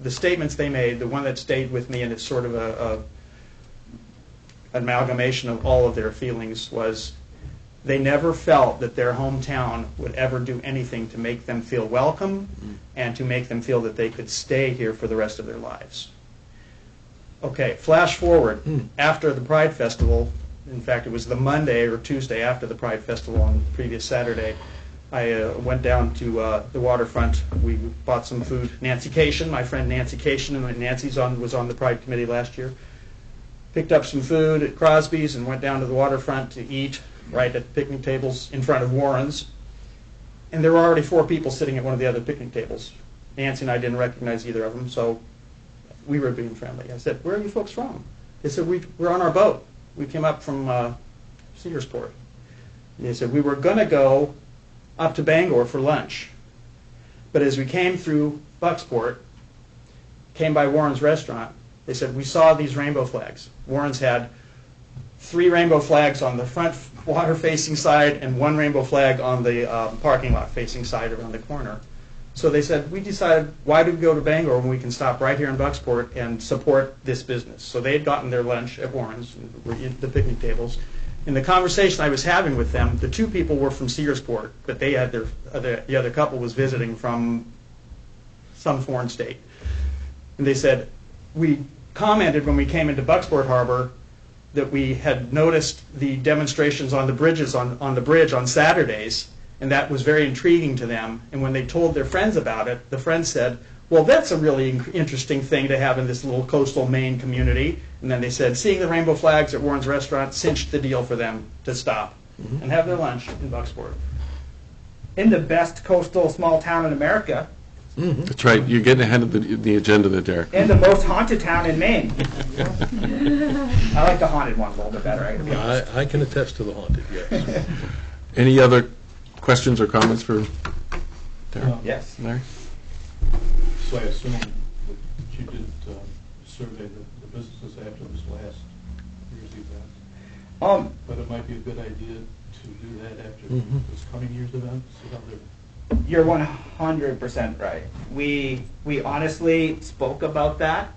Speaker 2: the statements they made, the one that stayed with me, and it's sort of a amalgamation of all of their feelings, was they never felt that their hometown would ever do anything to make them feel welcome and to make them feel that they could stay here for the rest of their lives. Okay, flash forward. After the Pride Festival, in fact, it was the Monday or Tuesday after the Pride Festival on the previous Saturday, I went down to the waterfront. We bought some food. Nancy Cation, my friend Nancy Cation, and Nancy's was on the Pride Committee last year. Picked up some food at Crosby's and went down to the waterfront to eat right at picnic tables in front of Warren's. And there were already 4 people sitting at one of the other picnic tables. Nancy and I didn't recognize either of them, so we were being friendly. I said, "Where are you folks from?" They said, "We're on our boat. We came up from Searsport." And they said, "We were going to go up to Bangor for lunch. But as we came through Bucksport, came by Warren's restaurant, they said, we saw these rainbow flags. Warren's had 3 rainbow flags on the front water-facing side and 1 rainbow flag on the parking lot-facing side around the corner. So they said, we decided, why do we go to Bangor when we can stop right here in Bucksport and support this business? So they had gotten their lunch at Warren's, and were at the picnic tables. In the conversation I was having with them, the 2 people were from Searsport, but they had the other couple was visiting from some foreign state. And they said, we commented when we came into Bucksport Harbor that we had noticed the demonstrations on the bridges on the bridge on Saturdays, and that was very intriguing to them. And when they told their friends about it, the friends said, well, that's a really interesting thing to have in this little coastal Maine community. And then they said, seeing the rainbow flags at Warren's restaurant cinched the deal for them to stop and have their lunch in Bucksport.
Speaker 7: In the best coastal small town in America,
Speaker 1: That's right. You're getting ahead of the agenda there, Derek.
Speaker 7: and the most haunted town in Maine. I like the haunted one a little bit better. I gotta be honest.
Speaker 8: I can attest to the haunted, yes.
Speaker 1: Any other questions or comments for Darren?
Speaker 7: Yes.
Speaker 1: Larry?
Speaker 6: So I assume that you did survey the businesses after this last year's event, but it might be a good idea to do that after this coming year's event, see how they're...
Speaker 7: You're 100% right. We honestly spoke about that,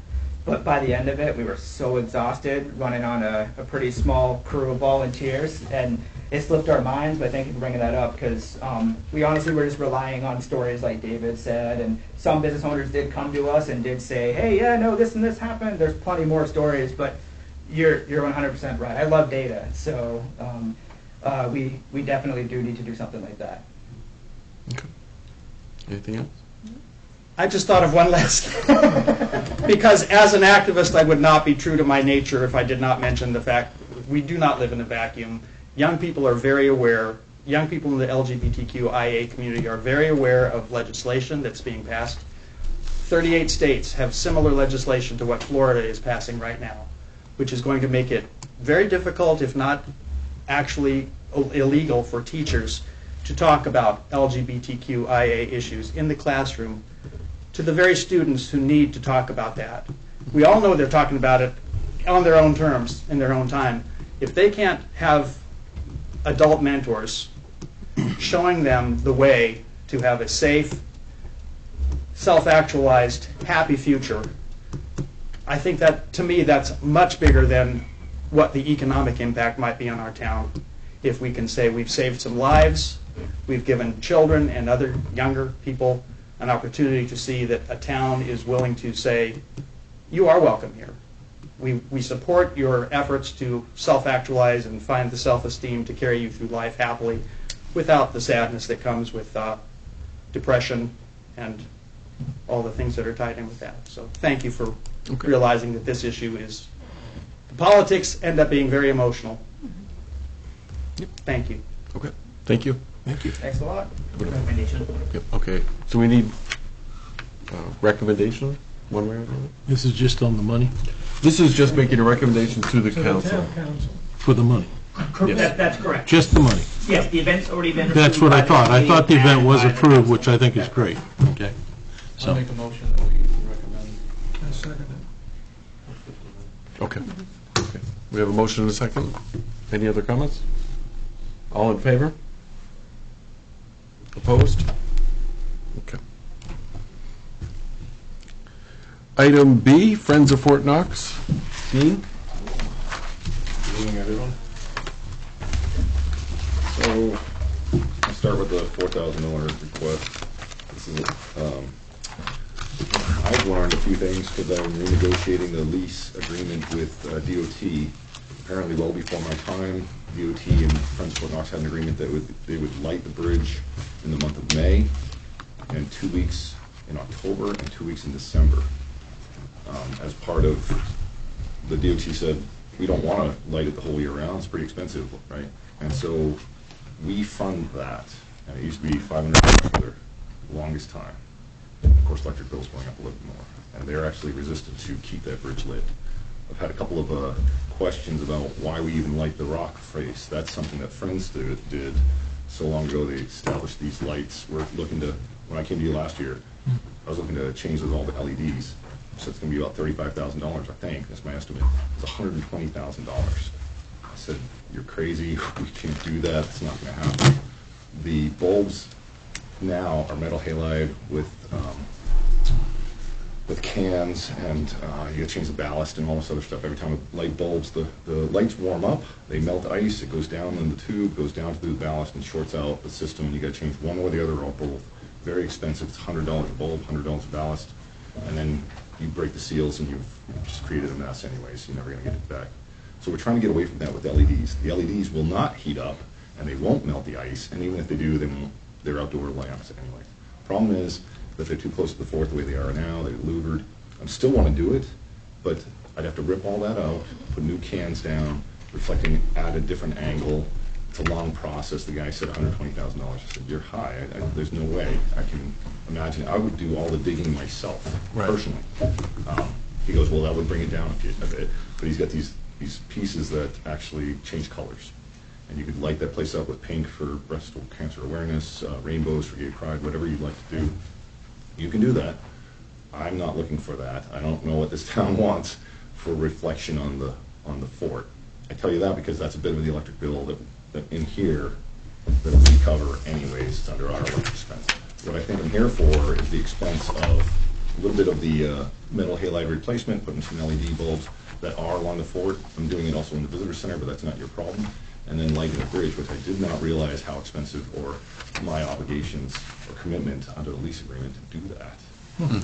Speaker 7: but by the end of it, we were so exhausted running on a pretty small crew of volunteers, and it slipped our minds, but thank you for bringing that up, because we honestly were just relying on stories like David said, and some business owners did come to us and did say, hey, yeah, no, this and this happened. There's plenty more stories, but you're 100% right. I love data, so we definitely do need to do something like that.
Speaker 1: Okay. Anything else?
Speaker 2: I just thought of one last, because as an activist, I would not be true to my nature if I did not mention the fact we do not live in a vacuum. Young people are very aware, young people in the LGBTQIA community are very aware of legislation that's being passed. 38 states have similar legislation to what Florida is passing right now, which is going to make it very difficult, if not actually illegal, for teachers to talk about LGBTQIA issues in the classroom to the very students who need to talk about that. We all know they're talking about it on their own terms, in their own time. If they can't have adult mentors showing them the way to have a safe, self-actualized, happy future, I think that, to me, that's much bigger than what the economic impact might be on our town. If we can say we've saved some lives, we've given children and other younger people an opportunity to see that a town is willing to say, you are welcome here. We support your efforts to self-actualize and find the self-esteem to carry you through life happily without the sadness that comes with depression and all the things that are tied in with that. So thank you for realizing that this issue is, the politics end up being very emotional.
Speaker 1: Yep.
Speaker 2: Thank you.
Speaker 1: Okay. Thank you. Thank you.
Speaker 7: Thanks a lot.
Speaker 9: Recommendation.
Speaker 1: Yep. Okay. So we need recommendation, one way or another?
Speaker 8: This is just on the money,
Speaker 1: This is just making a recommendation to the
Speaker 4: To the
Speaker 1: council.
Speaker 4: town council.
Speaker 8: for the money,
Speaker 1: Yes.
Speaker 9: That's correct.
Speaker 8: just the money.
Speaker 9: Yes, the event's already been approved.
Speaker 8: That's what I
Speaker 9: by
Speaker 8: thought. I thought the
Speaker 9: committee
Speaker 8: event was
Speaker 9: and by the
Speaker 8: approved,
Speaker 9: council.
Speaker 8: which I think is great. Okay.
Speaker 6: I'll
Speaker 8: So,
Speaker 6: make a motion that we recommend
Speaker 4: I second it.
Speaker 1: Okay. Okay. We have a motion and a second. Any other comments? All in favor? Opposed? Okay. Item B, Friends of Fort Knox. Dean?
Speaker 10: Good evening, everyone. So, I'll start with the $4,000 request. This is, I've learned a few things because I'm renegotiating the lease agreement with DOT. Apparently, well before my time, DOT and Friends of Fort Knox had an agreement that they would light the bridge in the month of May, and 2 weeks in October, and 2 weeks in December. As part of, the DOT said, we don't want to light it the whole year round, it's pretty expensive, right? And so we fund that, and it used to be $500 for the longest time. Of course, electric bill's going up a little bit more, and they're actually resistant to keep that bridge lit. I've had a couple of questions about why we even light the rock face. That's something that Friends did so long ago. They established these lights. We're looking to, when I came to you last year, I was looking to change those all to LEDs. So it's going to be about $35,000, I think. That's my estimate. It's $120,000. I said, you're crazy. We can't do that. It's not going to happen. The bulbs now are metal halide with cans, and you got to change the ballast and all this other stuff. Every time with light bulbs, the lights warm up, they melt ice, it goes down in the tube, goes down through the ballast and shorts out the system, and you got to change one or the other or both. Very expensive. It's $100 a bulb, $100 a ballast, and then you break the seals and you've just created a mess anyways. You're never going to get it back. So we're trying to get away from that with LEDs. The LEDs will not heat up, and they won't melt the ice, and even if they do, they're outdoor lamps anyway. Problem is that they're too close to the Fort the way they are now. They're louvered. I still want to do it, but I'd have to rip all that out, put new cans down, reflecting at a different angle. It's a long process. The guy said $120,000. I said, you're high. There's no way. I can imagine. I would do all the digging myself, personally. He goes, well, that would bring it down a bit. But he's got these pieces that actually change colors. and you could light that place up with pink for breast cancer awareness, rainbows for gay pride, whatever you'd like to do, you can do that. I'm not looking for that. I don't know what this town wants for reflection on the fort. I tell you that because that's a bit of the electric bill that in here that we cover anyways. It's under our electric expense. What I think I'm here for is the expense of a little bit of the metal halide replacement, putting some LED bulbs that are along the fort. I'm doing it also in the visitor center, but that's not your problem. And then lighting a bridge, which I did not realize how expensive or my obligations or commitment under the lease agreement to do that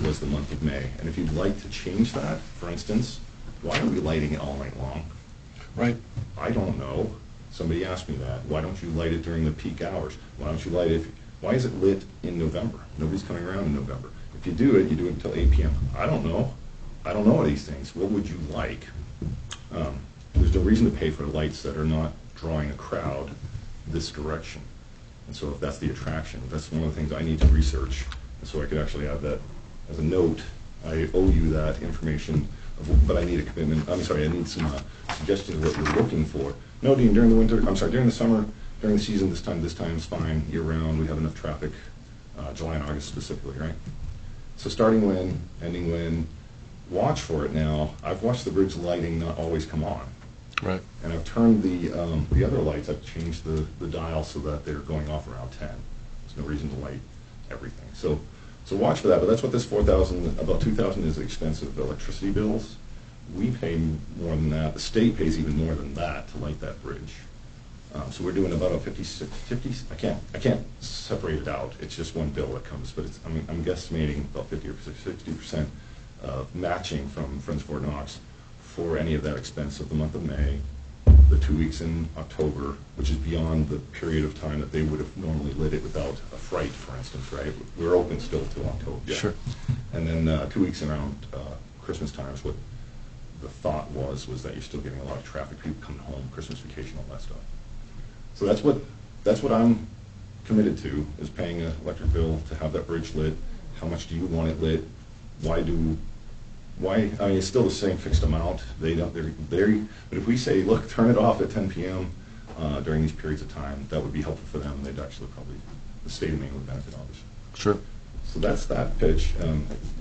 Speaker 10: was the month of May. And if you'd like to change that, for instance, why are we lighting it all night long?
Speaker 1: Right.
Speaker 10: I don't know. Somebody asked me that. Why don't you light it during the peak hours? Why don't you light it? Why is it lit in November? Nobody's coming around in November. If you do it until 8 p.m. I don't know. I don't know these things. What would you like? There's no reason to pay for lights that are not drawing a crowd this direction. And so if that's the attraction, that's one of the things I need to research. And so I could actually have that as a note. I owe you that information, but I need a commitment. I'm sorry, I need some suggestions of what you're looking for. No, Dean, during the summer, during the season, this time is fine, year round. We have enough traffic, July and August specifically, right? So starting when, ending when, watch for it now. I've watched the bridge lighting not always come on.
Speaker 1: Right.
Speaker 10: And I've turned the other lights, I've changed the dial so that they're going off around 10. There's no reason to light everything. So watch for that, but that's what this $4,000, about $2,000 is the expense of electricity bills. We pay more than that. The state pays even more than that to light that bridge. So we're doing about a 50, I can't separate it out. It's just one bill that comes, but it's, I'm guesstimating about 50 or 60% of matching from Friends of Fort Knox for any of that expense of the month of May, the 2 weeks in October, which is beyond the period of time that they would have normally lit it without a fright, for instance, right? We're open still till October. Yeah.
Speaker 1: Sure.
Speaker 10: And then 2 weeks around Christmas time is what the thought was that you're still getting a lot of traffic, people coming home, Christmas vacation, all that stuff. So that's what I'm committed to, is paying an electric bill to have that bridge lit. How much do you want it lit? Why, I mean, it's still the same fixed amount. But if we say, look, turn it off at 10 p.m. During these periods of time, that would be helpful for them. They'd actually probably, the state of Maine would benefit, obviously.
Speaker 1: Sure.
Speaker 10: So that's that pitch.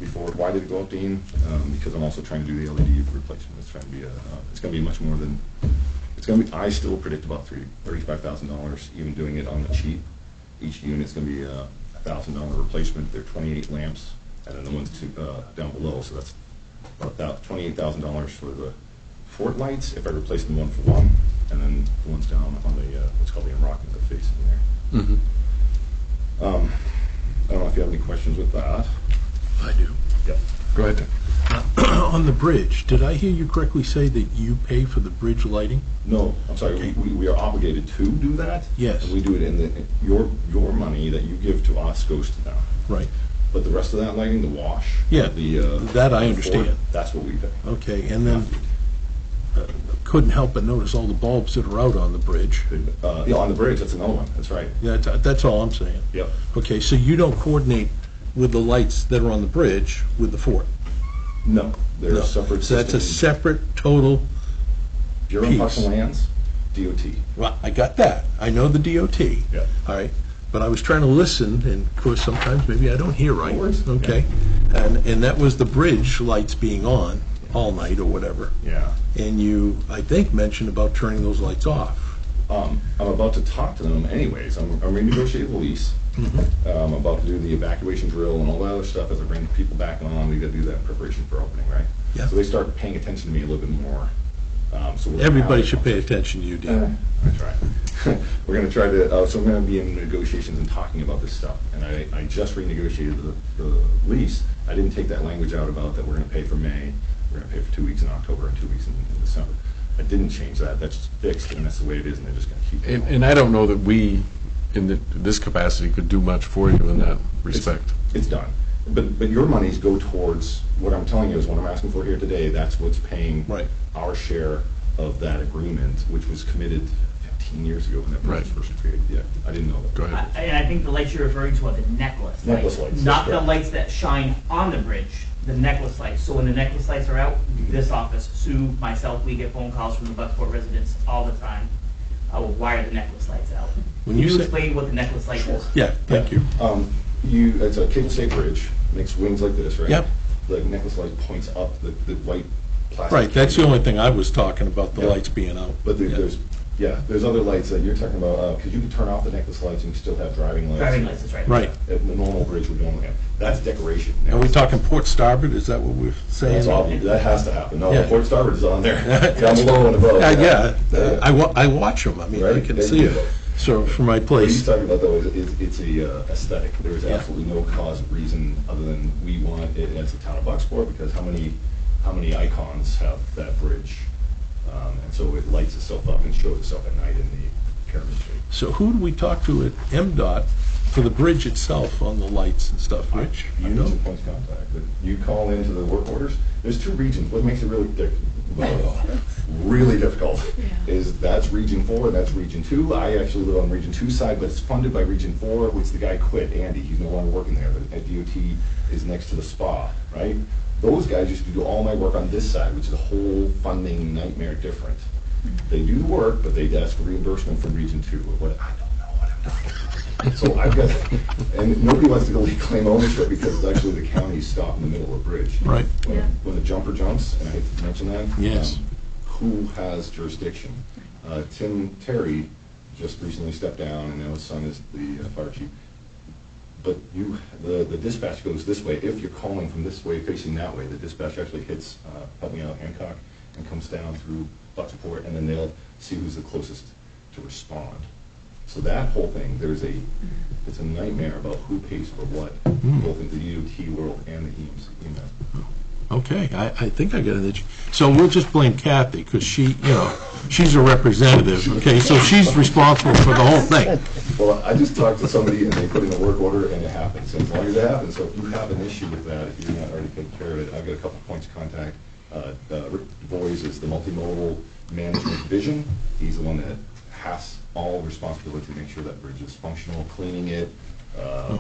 Speaker 10: Before, why did it go up, Dean? Because I'm also trying to do the LED replacement. It's trying to be it's going to be much more than, it's going to be, I still predict about $35,000, even doing it on the cheap. Each unit's going to be a $1,000 replacement. They're 28 lamps, and then the ones down below, so that's about $28,000 for the fort lights if I replace them one for one, and then the ones down on the what's called the Rock that face in there.
Speaker 1: Mm-hmm.
Speaker 10: I don't know if you have any questions with that.
Speaker 8: I do.
Speaker 10: Yep.
Speaker 1: Go ahead.
Speaker 8: On the bridge, did I hear you correctly say that you pay for the bridge lighting?
Speaker 10: No, I'm sorry.
Speaker 8: Okay.
Speaker 10: We are obligated to do that.
Speaker 8: Yes.
Speaker 10: And we do it in your money that you give to us goes to them.
Speaker 8: Right.
Speaker 10: But the rest of that lighting, the wash,
Speaker 8: Yeah, that I
Speaker 10: the
Speaker 8: understand.
Speaker 10: fort, that's what we pay.
Speaker 8: Okay, and then couldn't help but notice all the bulbs that are out on the bridge.
Speaker 10: Yeah, on the bridge, that's another one. That's right.
Speaker 8: Yeah, that's all I'm saying.
Speaker 10: Yep.
Speaker 8: Okay, so you don't coordinate with the lights that are on the bridge with the fort?
Speaker 10: No, they're
Speaker 8: No.
Speaker 10: separate.
Speaker 8: So that's a
Speaker 10: systems.
Speaker 8: separate total.
Speaker 10: Bureau of Parks and Lands, DOT.
Speaker 8: Well, I got that. I know the DOT.
Speaker 10: Yeah.
Speaker 8: All right. But I was trying to listen, and of course sometimes maybe I don't hear right.
Speaker 10: No worries.
Speaker 8: Okay. And that was the bridge lights being on all night or whatever.
Speaker 10: Yeah.
Speaker 8: And you, I think, mentioned about turning those lights off.
Speaker 10: I'm about to talk to them anyways. I'm renegotiating the lease. I'm about to do the evacuation drill and all that other stuff as I bring people back on. We got to do that in preparation for opening, right?
Speaker 8: Yeah.
Speaker 10: So they start paying attention to me a little bit more. So we're
Speaker 8: Everybody
Speaker 10: gonna
Speaker 8: should
Speaker 10: have-
Speaker 8: pay attention to you, Dan.
Speaker 10: That's right. We're going to try to, so I'm going to be in negotiations and talking about this stuff. And I just renegotiated the lease. I didn't take that language out about that we're going to pay for May, we're going to pay for 2 weeks in October and 2 weeks in December. I didn't change that. That's fixed, and that's the way it is, and they're just going to keep it.
Speaker 1: And I don't know that we, in this capacity, could do much for you in that respect.
Speaker 10: It's done. But your monies go towards, what I'm telling you is what I'm asking for here today, that's what's paying
Speaker 8: Right.
Speaker 10: our share of that agreement, which was committed 15 years ago when that bridge was
Speaker 1: Right.
Speaker 10: first created. Yeah, I didn't know that.
Speaker 1: Go ahead.
Speaker 9: And I think the lights you're referring to are the necklace
Speaker 10: Necklace lights,
Speaker 9: not
Speaker 10: that's
Speaker 9: the
Speaker 10: correct.
Speaker 9: lights that shine on the bridge, the necklace lights. So when the necklace lights are out, this office, Sue, myself, we get phone calls from the Bucksport residents all the time. I will wire the necklace lights out.
Speaker 8: When
Speaker 9: Can
Speaker 8: you
Speaker 9: you
Speaker 8: say-
Speaker 9: explain what the necklace light is?
Speaker 8: Yeah, thank you.
Speaker 10: It's a cable stay bridge, makes wings like this, right?
Speaker 8: Yep.
Speaker 10: The necklace light points up, the white plastic.
Speaker 8: Right, that's the only thing I was talking about, the
Speaker 10: Yeah.
Speaker 8: lights being out.
Speaker 10: But
Speaker 8: Yeah.
Speaker 10: there's other lights that you're talking about, because you can turn off the necklace lights and you still have driving lights.
Speaker 9: Driving lights, that's right.
Speaker 8: Right.
Speaker 10: The normal bridge would normally have. That's decoration.
Speaker 8: Are we talking port starboard, is that what we're saying?
Speaker 10: That's obvious, that has to happen. No,
Speaker 8: Yeah.
Speaker 10: the port starboard is on there, down below and above.
Speaker 8: Yeah, I watch them, I mean, I
Speaker 10: Right,
Speaker 8: can
Speaker 10: they
Speaker 8: see
Speaker 10: do.
Speaker 8: it. So, from my
Speaker 10: What he's
Speaker 8: place,
Speaker 10: talking about, though, is it's a aesthetic. There is
Speaker 8: Yeah.
Speaker 10: absolutely no cause of reason other than we want it as a town of Bucksport, because how many icons have that bridge? And so it lights itself up and shows itself at night in the pyramid shape.
Speaker 8: so who do we talk to at MDOT for the bridge itself on the lights and stuff, Rich? You
Speaker 10: I'm
Speaker 8: know?
Speaker 10: using points of contact. You call into the work orders, there's two regions. What makes it really difficult is that's Region 4 and that's Region 2. I actually live on Region 2 side, but it's funded by Region 4, which the guy quit, Andy. He's no longer working there. But at DOT is next to the spa, right? Those guys used to do all my work on this side, which is a whole funding nightmare different. They do the work, but they ask for reimbursement from Region 2. I don't know what I'm doing. So I've got, and nobody wants to go claim ownership because it's actually the county's stop in the middle of the bridge.
Speaker 8: Right.
Speaker 10: When,
Speaker 3: Yeah.
Speaker 10: when the jumper jumps, and I hate to mention that.
Speaker 8: Yes.
Speaker 10: Who has jurisdiction? Tim Terry just recently stepped down, and now his son is the fire chief. But the dispatch goes this way. If you're calling from this way, facing that way, the dispatch actually hits, help me out, Hancock, and comes down through Bucksport, and then they'll see who's the closest to respond. So that whole thing, it's a nightmare about who pays for what, both in the DOT world and the EMS.
Speaker 8: Okay, I think I got an itch. So we'll just blame Kathy, because she's a representative, okay? So she's responsible for the whole thing.
Speaker 10: Well, I just talked to somebody and they put in a work order and it happens. And as long as it happens, so if you have an issue with that, if you're not already taking care of it, I've got a couple points of contact. Rick DuBois is the multimodal management division. He's the one that has all responsibility to make sure that bridge is functional, cleaning it,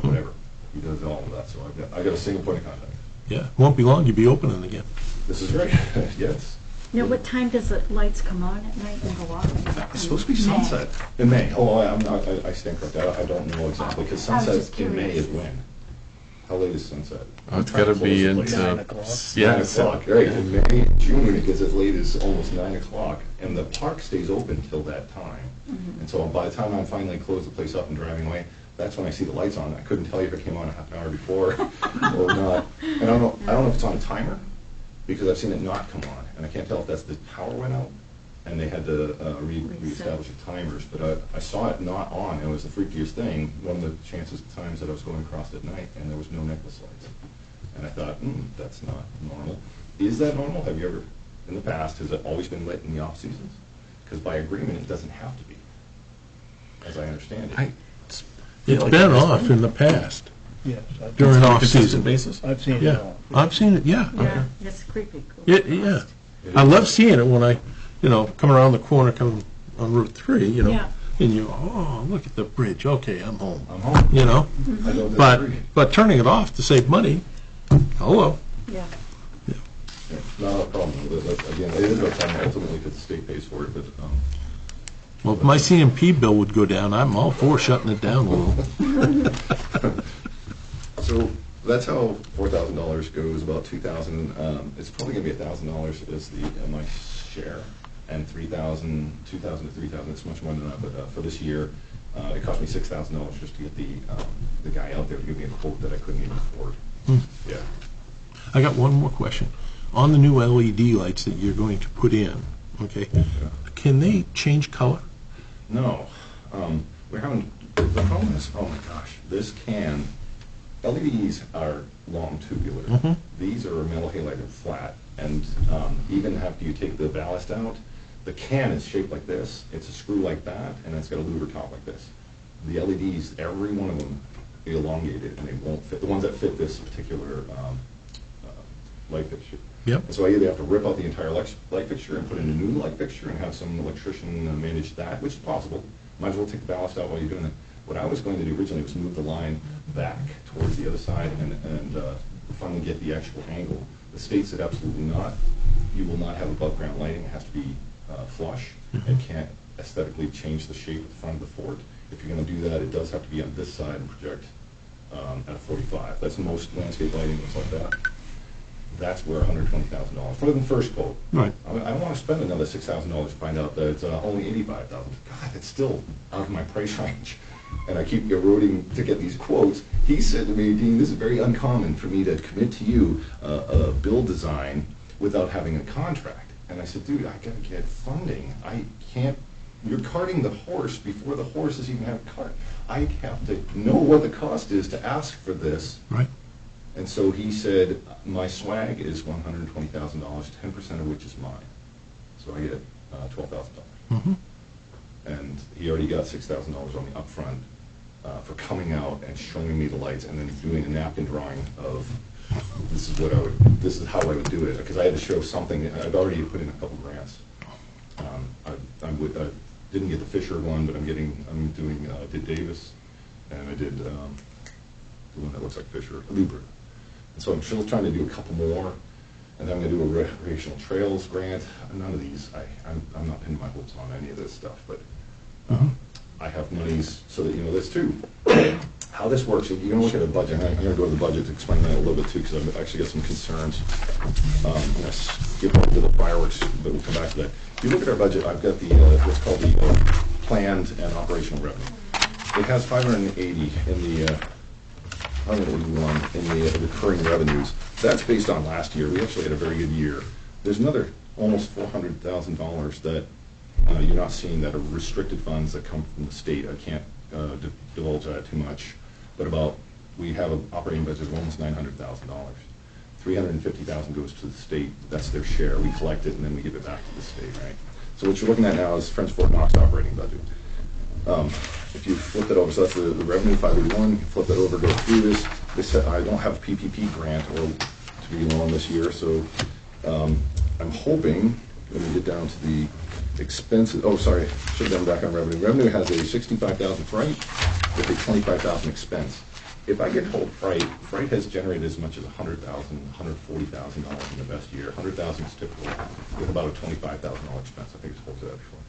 Speaker 10: whatever. He does all of that. So I've got a single point of contact.
Speaker 8: Yeah, won't be long, you'll be opening again.
Speaker 10: This is great. Yes.
Speaker 3: Now, what time does the lights come on at night and go off?
Speaker 2: It's supposed to be sunset.
Speaker 10: In May. Oh, I stand corrected. I don't know exactly, because
Speaker 3: I was
Speaker 10: sunset
Speaker 3: just
Speaker 10: in May
Speaker 3: curious.
Speaker 10: is when? How late is sunset?
Speaker 1: It's gotta be into,
Speaker 10: 9 o'clock, right. In May, June, it gets as late as almost 9 o'clock, and the park stays open till that time. And so by the time I finally close the place up and driving away, that's when I see the lights on. I couldn't tell you if it came on a half an hour before or not. And I don't know if it's on a timer, because I've seen it not come on, and I can't tell if that's the power went out, and they had to reestablish the timers. But I saw it not on, and it was the freakiest thing. One of the times that I was going across at night, and there was no necklace lights. And I thought, that's not normal. Is that normal? Have you ever, in the past, has it always been lit in the off seasons? Because by agreement, it doesn't have to be, as I understand it.
Speaker 8: It's been off in the past,
Speaker 6: Yes.
Speaker 8: during off-season.
Speaker 1: basis?
Speaker 6: I've seen it
Speaker 8: Yeah,
Speaker 6: all.
Speaker 8: I've seen it, yeah.
Speaker 3: Yeah, it's creepy.
Speaker 8: Yeah. I love seeing it when I, come around the corner, coming on Route 3,
Speaker 3: Yeah.
Speaker 8: and you, oh, look at the bridge, okay, I'm home,
Speaker 10: I'm home. I don't disagree.
Speaker 8: But turning it off to save money, hello.
Speaker 3: Yeah.
Speaker 10: Yeah, not a problem. But again, it is a problem ultimately because the state pays for it, but,
Speaker 8: Well, if my CMP bill would go down, I'm all for shutting it down a little.
Speaker 10: so that's how $4,000 goes, about $2,000, it's probably gonna be $1,000 is my share, and $2,000 to $3,000, it's much more than that, but for this year, it cost me $6,000 just to get the guy out there to give me a quote that I couldn't even afford. Yeah.
Speaker 8: I got one more question. On the new LED lights that you're going to put in, okay, can they change color?
Speaker 10: No, we're having, the problem is, oh my gosh, LEDs are long tubular. These are metal halide flat, and even after you take the ballast out, the can is shaped like this, it's a screw like that, and it's got a louver top like this. The LEDs, every one of them elongated, and they won't fit, the ones that fit this particular light fixture.
Speaker 8: Yep.
Speaker 10: And so I either have to rip out the entire light fixture and put in a new light fixture and have some electrician manage that, which is possible. Might as well take the ballast out while you're doing it. What I was going to do originally was move the line back towards the other side and finally get the actual angle. The state said absolutely not. You will not have above ground lighting. It has to be flush. It can't aesthetically change the shape of the front of the fort. If you're going to do that, it does have to be on this side and project at a 45. That's most landscape lighting looks like that. That's where $120,000 for the first quote.
Speaker 8: Right.
Speaker 10: I don't want to spend another $6,000 to find out that it's only $85,000. God, it's still out of my price range. And I keep eroding to get these quotes. He said to me, Dean, this is very uncommon for me to commit to you a build design without having a contract. And I said, dude, I gotta get funding. I can't, you're carting the horse before the horse is even have a cart. I have to know what the cost is to ask for this.
Speaker 8: Right.
Speaker 10: And so he said, my swag is $120,000, 10% of which is mine. So I get $12,000.
Speaker 8: Mm-hmm.
Speaker 10: And he already got $6,000 on the upfront for coming out and showing me the lights, and then doing a napkin drawing of this is how I would do it, because I had to show something. I'd already put in a couple grants. I didn't get the Fisher one, but did Davis, and I did the one that looks like Fisher, Libra. And so I'm still trying to do a couple more, and then I'm going to do a recreational trails grant. None of these, I'm not pinning my hopes on any of this stuff, but I have monies so that you know this too. How this works, you're going to look at a budget, and I'm going to go to the budget to explain that a little bit too, because I've actually got some concerns. I'm going to skip over to the fireworks, but we'll come back to that. If you look at our budget, I've got the what's called the planned and operational revenue. It has 580 in the 181 in the recurring revenues. That's based on last year. We actually had a very good year. There's another almost $400,000 that you're not seeing that are restricted funds that come from the state. I can't divulge that too much, but we have an operating budget of almost $900,000. $350,000 goes to the state. That's their share. We collect it and then we give it back to the state, right? So what you're looking at now is Friends Fort Knox operating budget. If you flip it over, so that's the revenue 581. You flip it over, go through this. I don't have a PPP grant or to be loan this year, so I'm hoping when we get down to the expenses. Oh, sorry, should have done back on revenue. Revenue has a $65,000 freight with a $25,000 expense. If I get hold freight has generated as much as $100,000, $140,000 in the best year. $100,000 is typical, with about a $25,000 expense. I think it's hold to that before.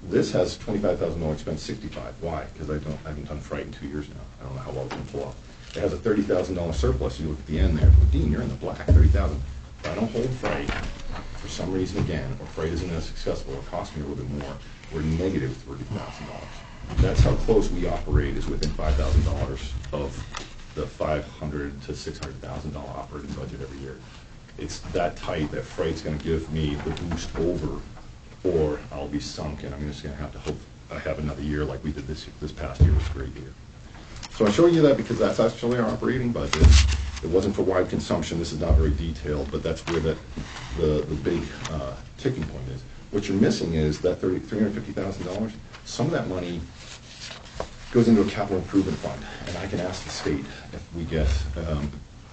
Speaker 10: This has $25,000 expense, $65,000. Why? Because I haven't done freight in 2 years now. I don't know how well it's going to pull off. It has a $30,000 surplus. You look at the end there. Dean, you're in the black, $30,000. If I don't hold freight, for some reason again, or freight isn't as successful, or costs me a little bit more, we're negative $30,000. That's how close we operate, is within $5,000 of the $500,000 to $600,000 operating budget every year. It's that tight that freight's going to give me the boost over, or I'll be sunk, and I'm just going to have to hope I have another year like we did this past year. Was a great year. So I'm showing you that because that's actually our operating budget. It wasn't for wide consumption. This is not very detailed, but that's where the big ticking point is. What you're missing is that $350,000. Some of that money goes into a capital improvement fund, and I can ask the state if we get,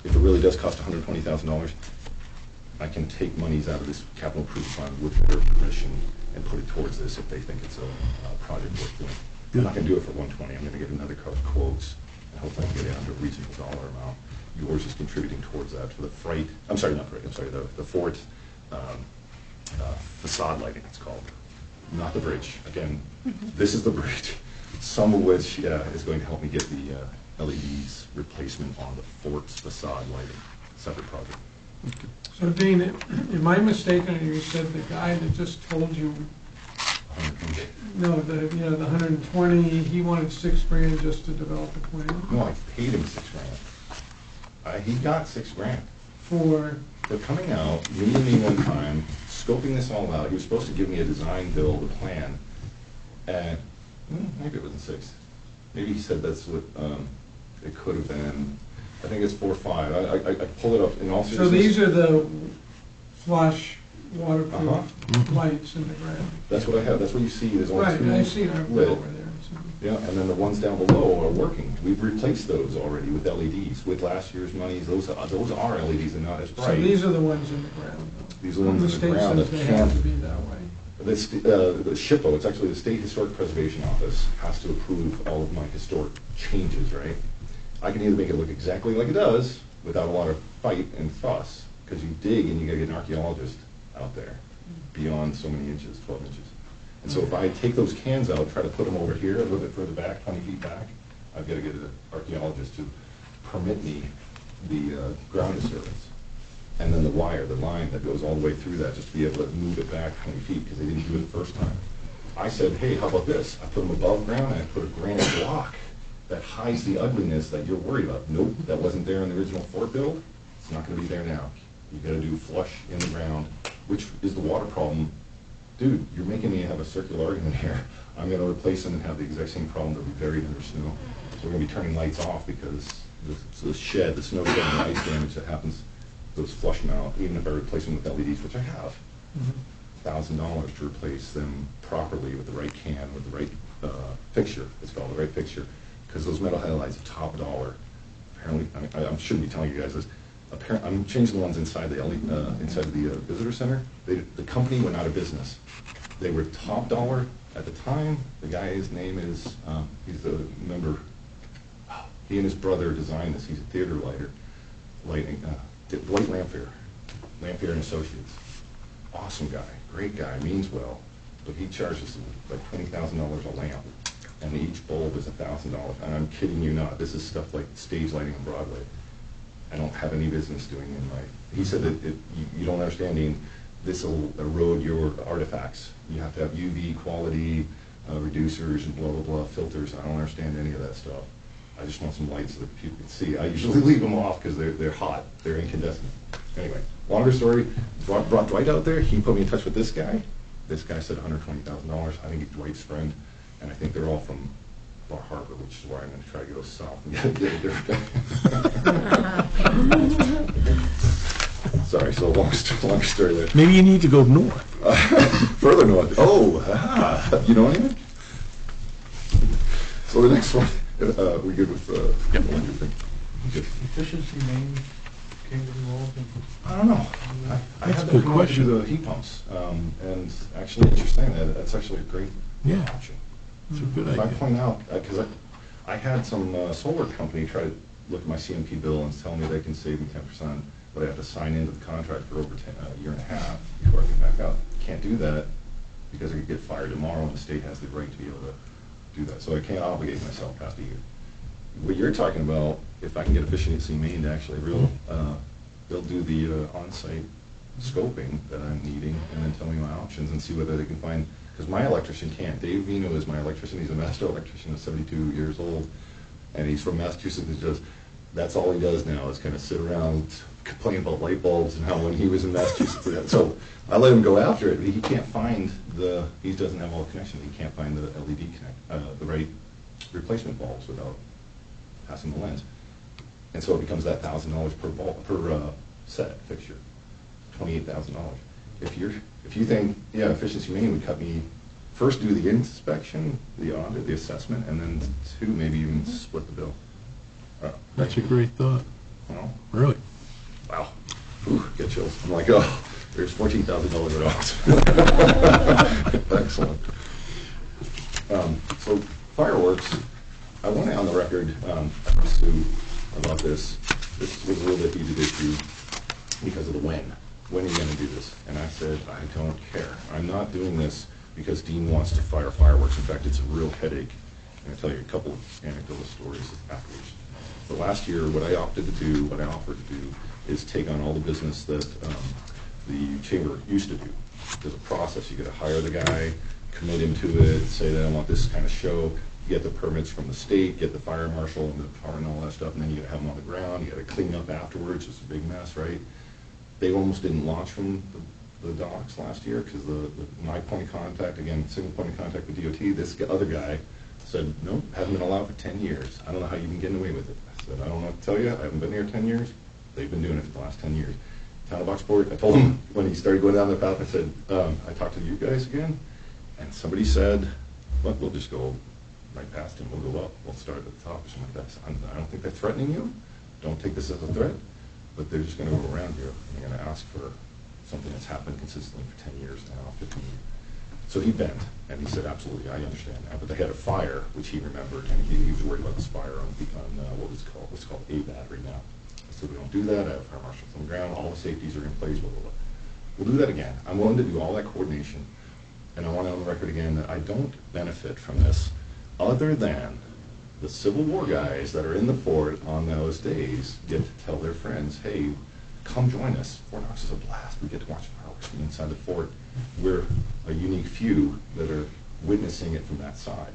Speaker 10: if it really does cost $120,000, I can take monies out of this capital improvement fund with their permission and put it towards this if they think it's a project worth doing. I'm not going to do it for $120. I'm going to get another couple of quotes, and hopefully I can get it under a reasonable dollar amount. Yours is contributing towards that for the freight. I'm sorry, not freight. I'm sorry, the fort facade lighting. It's called, not the bridge. Again, this is the bridge. Some of which is going to help me get the LEDs replacement on the fort's facade lighting. Separate project.
Speaker 4: Okay. So Dean, am I mistaken? You said the guy that just told you, no, the 120, he wanted $6,000 just to develop a plan?
Speaker 10: No, I paid him $6,000. He got $6,000
Speaker 4: for
Speaker 10: coming out, meeting me one time, scoping this all out. He was supposed to give me a design, build, a plan, and maybe it wasn't 6. Maybe he said that's what it could have been. I think it's 4 or 5. I pull it up in all seriousness.
Speaker 4: So these are the flush waterproof lights in the ground.
Speaker 10: That's what I have. That's what you see. There's only
Speaker 4: right,
Speaker 10: 2
Speaker 4: I see them
Speaker 10: lit.
Speaker 4: over there.
Speaker 10: Yeah, and then the ones down below are working. We've replaced those already with LEDs. With last year's monies, those are LEDs and not as bright.
Speaker 4: So these are the ones in the ground, though.
Speaker 10: These are the ones in the ground that
Speaker 4: they have to be that way.
Speaker 10: The SHPO, it's actually the State Historic Preservation Office, has to approve all of my historic changes, right? I can either make it look exactly like it does without a lot of fight and fuss, because you dig and you got to get an archaeologist out there beyond so many inches, 12 inches. And so if I take those cans out, try to put them over here, a little bit further back, 20 feet back, I've got to get an archaeologist to permit me the ground disturbance. And then the wire, the line that goes all the way through that, just to be able to move it back 20 feet, because they didn't do it the first time. I said, hey, how about this? I put them above ground, and I put a granite block that hides the ugliness that you're worried about. Nope, that wasn't there in the original fort build. It's not going to be there now. You got to do flush in the ground, which is the water problem. Dude, you're making me have a circular argument here. I'm going to replace them and have the exact same problem. They'll be buried under snow. So we're going to be turning lights off because the shed, the snow shed and the ice damage that happens, those flush them out, even if I replace them with LEDs, which I have. $1,000 to replace them properly with the right can, with the right fixture. It's called the right fixture, because those metal halides are top dollar. Apparently, I shouldn't be telling you guys this. I'm changing the ones inside the inside of the visitor center. The company went out of business. They were top dollar at the time. The guy's name is he's a member. He and his brother designed this. He's a theater lighting. Dwight Lamphere and Associates. Awesome guy, great guy, means well, but he charges like $20,000 a lamp, and each bulb is $1,000. And I'm kidding you not. This is stuff like stage lighting on Broadway. I don't have any business doing in my. He said that you don't understand. Ian, this will erode your artifacts. You have to have UV quality reducers and blah blah blah filters. I don't understand any of that stuff. I just want some lights so that people can see. I usually leave them off because they're hot. They're incandescent. Anyway, longer story. Brought Dwight out there. He put me in touch with this guy. This guy said $120,000. I think he's Dwight's friend, and I think they're all from Bar Harbor, which is why I'm going to try to go south and get a different guy. Sorry, so long story there.
Speaker 8: Maybe you need to go north.
Speaker 10: Further north. Oh, you know anything? So the next one, we good with
Speaker 8: Yep.
Speaker 10: Good.
Speaker 6: Efficiency main came involved in.
Speaker 10: I don't know. I
Speaker 8: That's
Speaker 10: had
Speaker 8: a
Speaker 10: to
Speaker 8: good
Speaker 10: come up to
Speaker 8: question.
Speaker 10: the heat pumps, and actually, interesting. That's actually a great
Speaker 8: Yeah.
Speaker 10: option.
Speaker 8: It's a good
Speaker 10: If I
Speaker 8: idea.
Speaker 10: point out, because I had some solar company try to look at my CMP bill and tell me they can save me 10%, but I have to sign into the contract for over a year and a half before I can back out. Can't do that because I could get fired tomorrow, and the state has the right to be able to do that. So I can't obligate myself past a year. What you're talking about, if I can get Efficiency Maine to actually they'll do the on-site scoping that I'm needing, and then tell me my options and see whether they can find. Because my electrician can't. Dave Vino is my electrician. He's a master electrician. He's 72 years old, and he's from Massachusetts. That's all he does now is kind of sit around complain about light bulbs and how when he was in Massachusetts. So I let him go after it, but he can't find he doesn't have all the connections. He can't find the LED the right replacement bulbs without passing the lens. And so it becomes that $1,000 per bulb per set fixture, $28,000. If you think, yeah, Efficiency Maine would cut me, first do the inspection, the audit, the assessment, and then two, maybe even split the bill.
Speaker 8: That's a great thought.
Speaker 10: Well,
Speaker 8: Really.
Speaker 10: wow. Ooh, get chills. I'm like, oh, there's $14,000 at all. Excellent. So fireworks, I want it on the record, Sue, about this. This was a little bit heated issue because of the when. When are you going to do this? And I said, I don't care. I'm not doing this because Dean wants to fire fireworks. In fact, it's a real headache. And I'll tell you a couple of anecdotal stories afterwards. But last year, what I offered to do, is take on all the business that the chamber used to do. There's a process. You got to hire the guy, commit him to it, say that I want this kind of show, get the permits from the state, get the fire marshal and the tar and all that stuff, and then you got to have them on the ground. You got to clean up afterwards. It's a big mess, right? They almost didn't launch from the docks last year because my point of contact, again, single point of contact with DOT, this other guy said, nope, haven't been allowed for 10 years. I don't know how you've been getting away with it. I said, I don't know what to tell you. I haven't been here 10 years. They've been doing it for the last 10 years. Town of Bucksport, I told him when he started going down the path, I said, I talked to you guys again, and somebody said, look, we'll just go right past him. We'll go up. We'll start at the top or something like that. So I don't think they're threatening you. Don't take this as a threat. But they're just going to go around you. They're going to ask for something that's happened consistently for 10 years now, 15 years. So he bent, and he said, absolutely, I understand that. But they had a fire, which he remembered, and he was worried about this fire on what's called A battery now. I said, we don't do that. I have fire marshals on the ground. All the safeties are in place, blah, blah, blah. We'll do that again. I'm willing to do all that coordination. and I want it on the record again, that I don't benefit from this, other than the Civil War guys that are in the fort on those days get to tell their friends, hey, come join us. Fort Knox is a blast. We get to watch fireworks from inside the fort. We're a unique few that are witnessing it from that side.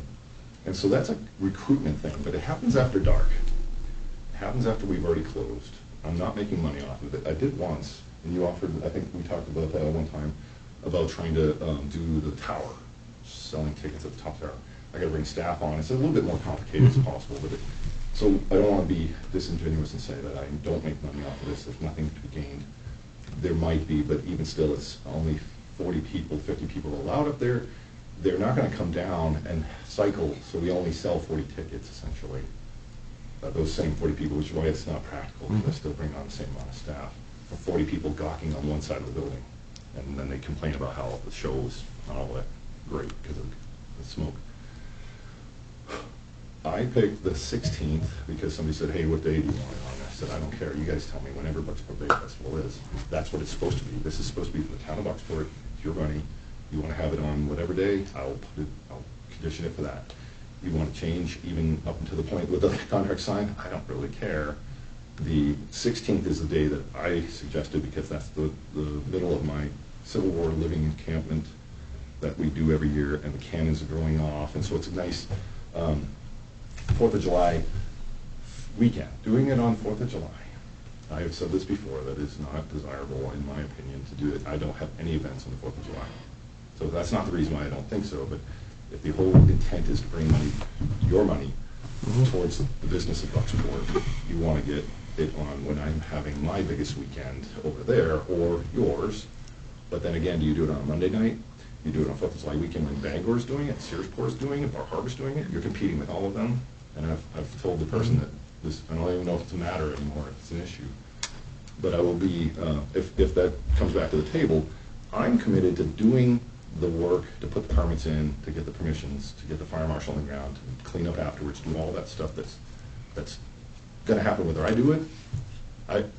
Speaker 10: And so that's a recruitment thing, but it happens after dark. It happens after we've already closed. I'm not making money off of it. I did once, and you offered, I think we talked about that one time, about trying to do the tower, selling tickets at the top tower. I got to bring staff on. It's a little bit more complicated as possible, but so I don't want to be disingenuous and say that I don't make money off of this. There's nothing to be gained. There might be, but even still, it's only 40 people, 50 people allowed up there. They're not going to come down and cycle, so we only sell 40 tickets, essentially. Those same 40 people, which is why it's not practical, because I still bring on the same amount of staff. For 40 people gawking on one side of the building, and then they complain about how the show is not all that great because of the smoke. I picked the 16th because somebody said, hey, what day do you want it on? I said, I don't care. You guys tell me whenever Bucksport Bay Festival is. That's what it's supposed to be. This is supposed to be for the town of Bucksport. It's your money. You want to have it on whatever day, I'll condition it for that. You want to change even up until the point with the contract signed, I don't really care. The 16th is the day that I suggested because that's the middle of my Civil War living encampment that we do every year, and the cannons are going off, and so it's a nice 4th of July weekend. Doing it on 4th of July, I have said this before, that is not desirable, in my opinion, to do it. I don't have any events on the 4th of July. So that's not the reason why I don't think so, but if the whole intent is to bring money, your money, towards the business of Bucksport, you want to get it on when I'm having my biggest weekend over there, or yours. But then again, do you do it on a Monday night? You do it on 4th of July weekend when Bangor's doing it, Searsport is doing it, Bar Harbor's doing it. You're competing with all of them. And I've told the person that this, I don't even know if it's a matter anymore, if it's an issue. But I will be, if that comes back to the table, I'm committed to doing the work, to put the permits in, to get the permissions, to get the fire marshal on the ground, to clean up afterwards, do all that stuff that's going to happen whether I do it.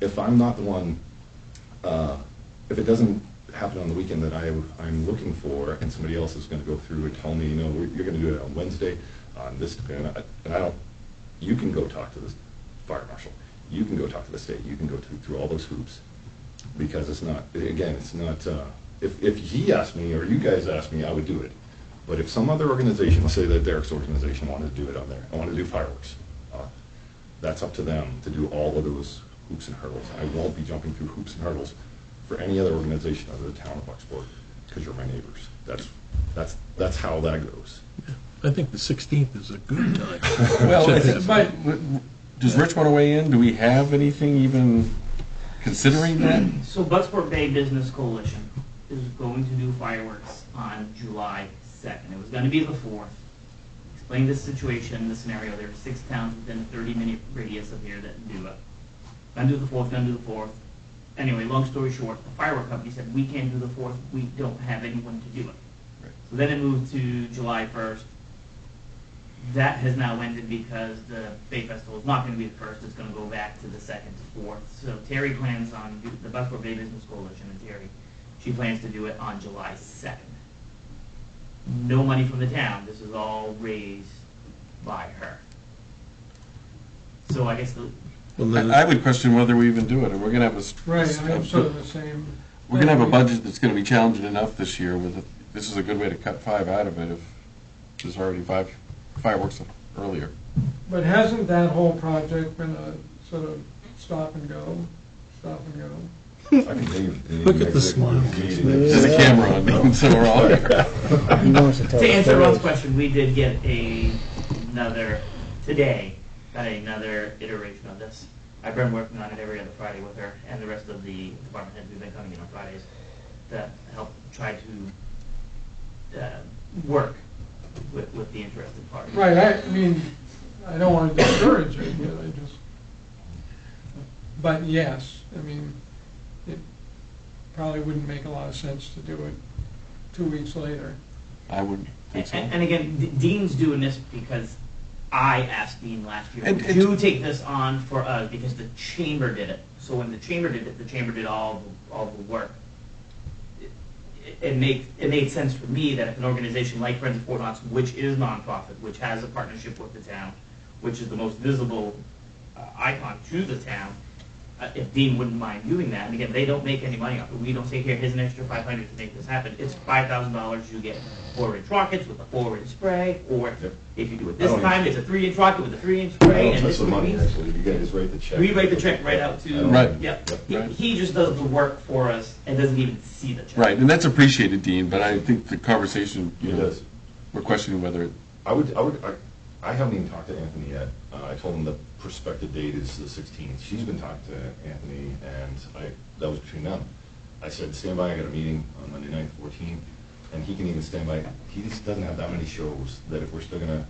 Speaker 10: If I'm not the one, if it doesn't happen on the weekend that I'm looking for, and somebody else is going to go through and tell me, no, you're going to do it on Wednesday, on this, and I don't, you can go talk to the fire marshal, you can go talk to the state, you can go through all those hoops, because it's not, again, it's not, if he asked me, or you guys asked me, I would do it. But if some other organization, let's say that Derek's organization wanted to do it on there, I want to do fireworks, that's up to them to do all of those hoops and hurdles. I won't be jumping through hoops and hurdles for any other organization other than the town of Bucksport, because you're my neighbors. That's how that goes.
Speaker 8: I think the 16th is a good time.
Speaker 1: Well, does Rich want to weigh in? Do we have anything even considering that?
Speaker 9: So Bucksport Bay Business Coalition is going to do fireworks on July 2nd. It was going to be the 4th. Explain the situation, the scenario. There are 6 towns within a 30-minute radius of here that do it. Going to do the 4th, going to do the 4th. Anyway, long story short, the firework company said, we can't do the 4th, we don't have anyone to do it.
Speaker 1: Right.
Speaker 9: So then it moved to July 1st. That has now ended because the Bay Festival is not going to be the 1st, it's going to go back to the 2nd to 4th. So Terry plans on, the Bucksport Bay Business Coalition, and Terry, she plans to do it on July 2nd. No money from the town, this is all raised by her. So I guess
Speaker 1: I would question whether we even do it, or we're going to have
Speaker 4: Right, I'm sort of the same.
Speaker 1: we're going to have a budget that's going to be challenging enough this year. This is a good way to cut 5 out of it if there's already 5 fireworks earlier.
Speaker 4: But hasn't that whole project been a sort of stop and go?
Speaker 10: I can leave.
Speaker 8: Look at the smile.
Speaker 1: There's a camera on me, so we're all here.
Speaker 11: He wants to tell
Speaker 9: to
Speaker 11: the
Speaker 9: answer Ron's
Speaker 11: stories.
Speaker 9: question, we did get another iteration of this. I've been working on it every other Friday with her and the rest of the department heads. We've been coming in on Fridays to help try to work with the interested parties.
Speaker 4: Right, I mean, I don't want to discourage it, but yes, I mean, it probably wouldn't make a lot of sense to do it 2 weeks later.
Speaker 1: I would think so.
Speaker 9: And again, Dean's doing this because I asked Dean last year
Speaker 1: And
Speaker 9: to take this on for us because the chamber did it. So when the chamber did it, the chamber did all the work. it made sense for me that if an organization like Friends of Fort Knox, which is nonprofit, which has a partnership with the town, which is the most visible icon to the town, if Dean wouldn't mind doing that, and again, they don't make any money off it. We don't say, here, here's an extra $500 to make this happen. It's $5,000 you get 4-inch rockets with a 4-inch spray, or if you do it this time, it's a 3-inch rocket with a 3-inch spray.
Speaker 10: And this is money, actually. You guys just write the check.
Speaker 9: We write the check right out to,
Speaker 1: Right.
Speaker 9: Yep.
Speaker 1: Right.
Speaker 9: He just does the work for us and doesn't even see the check.
Speaker 1: Right, and that's appreciated, Dean, but I think the conversation,
Speaker 10: It is.
Speaker 1: we're questioning whether,
Speaker 10: I haven't even talked to Anthony yet. I told him the prospective date is the 16th. She's been talking to Anthony, and that was between them. I said, stand by, I got a meeting on Monday night, 14th, and he can even stand by. He just doesn't have that many shows that if we're still gonna,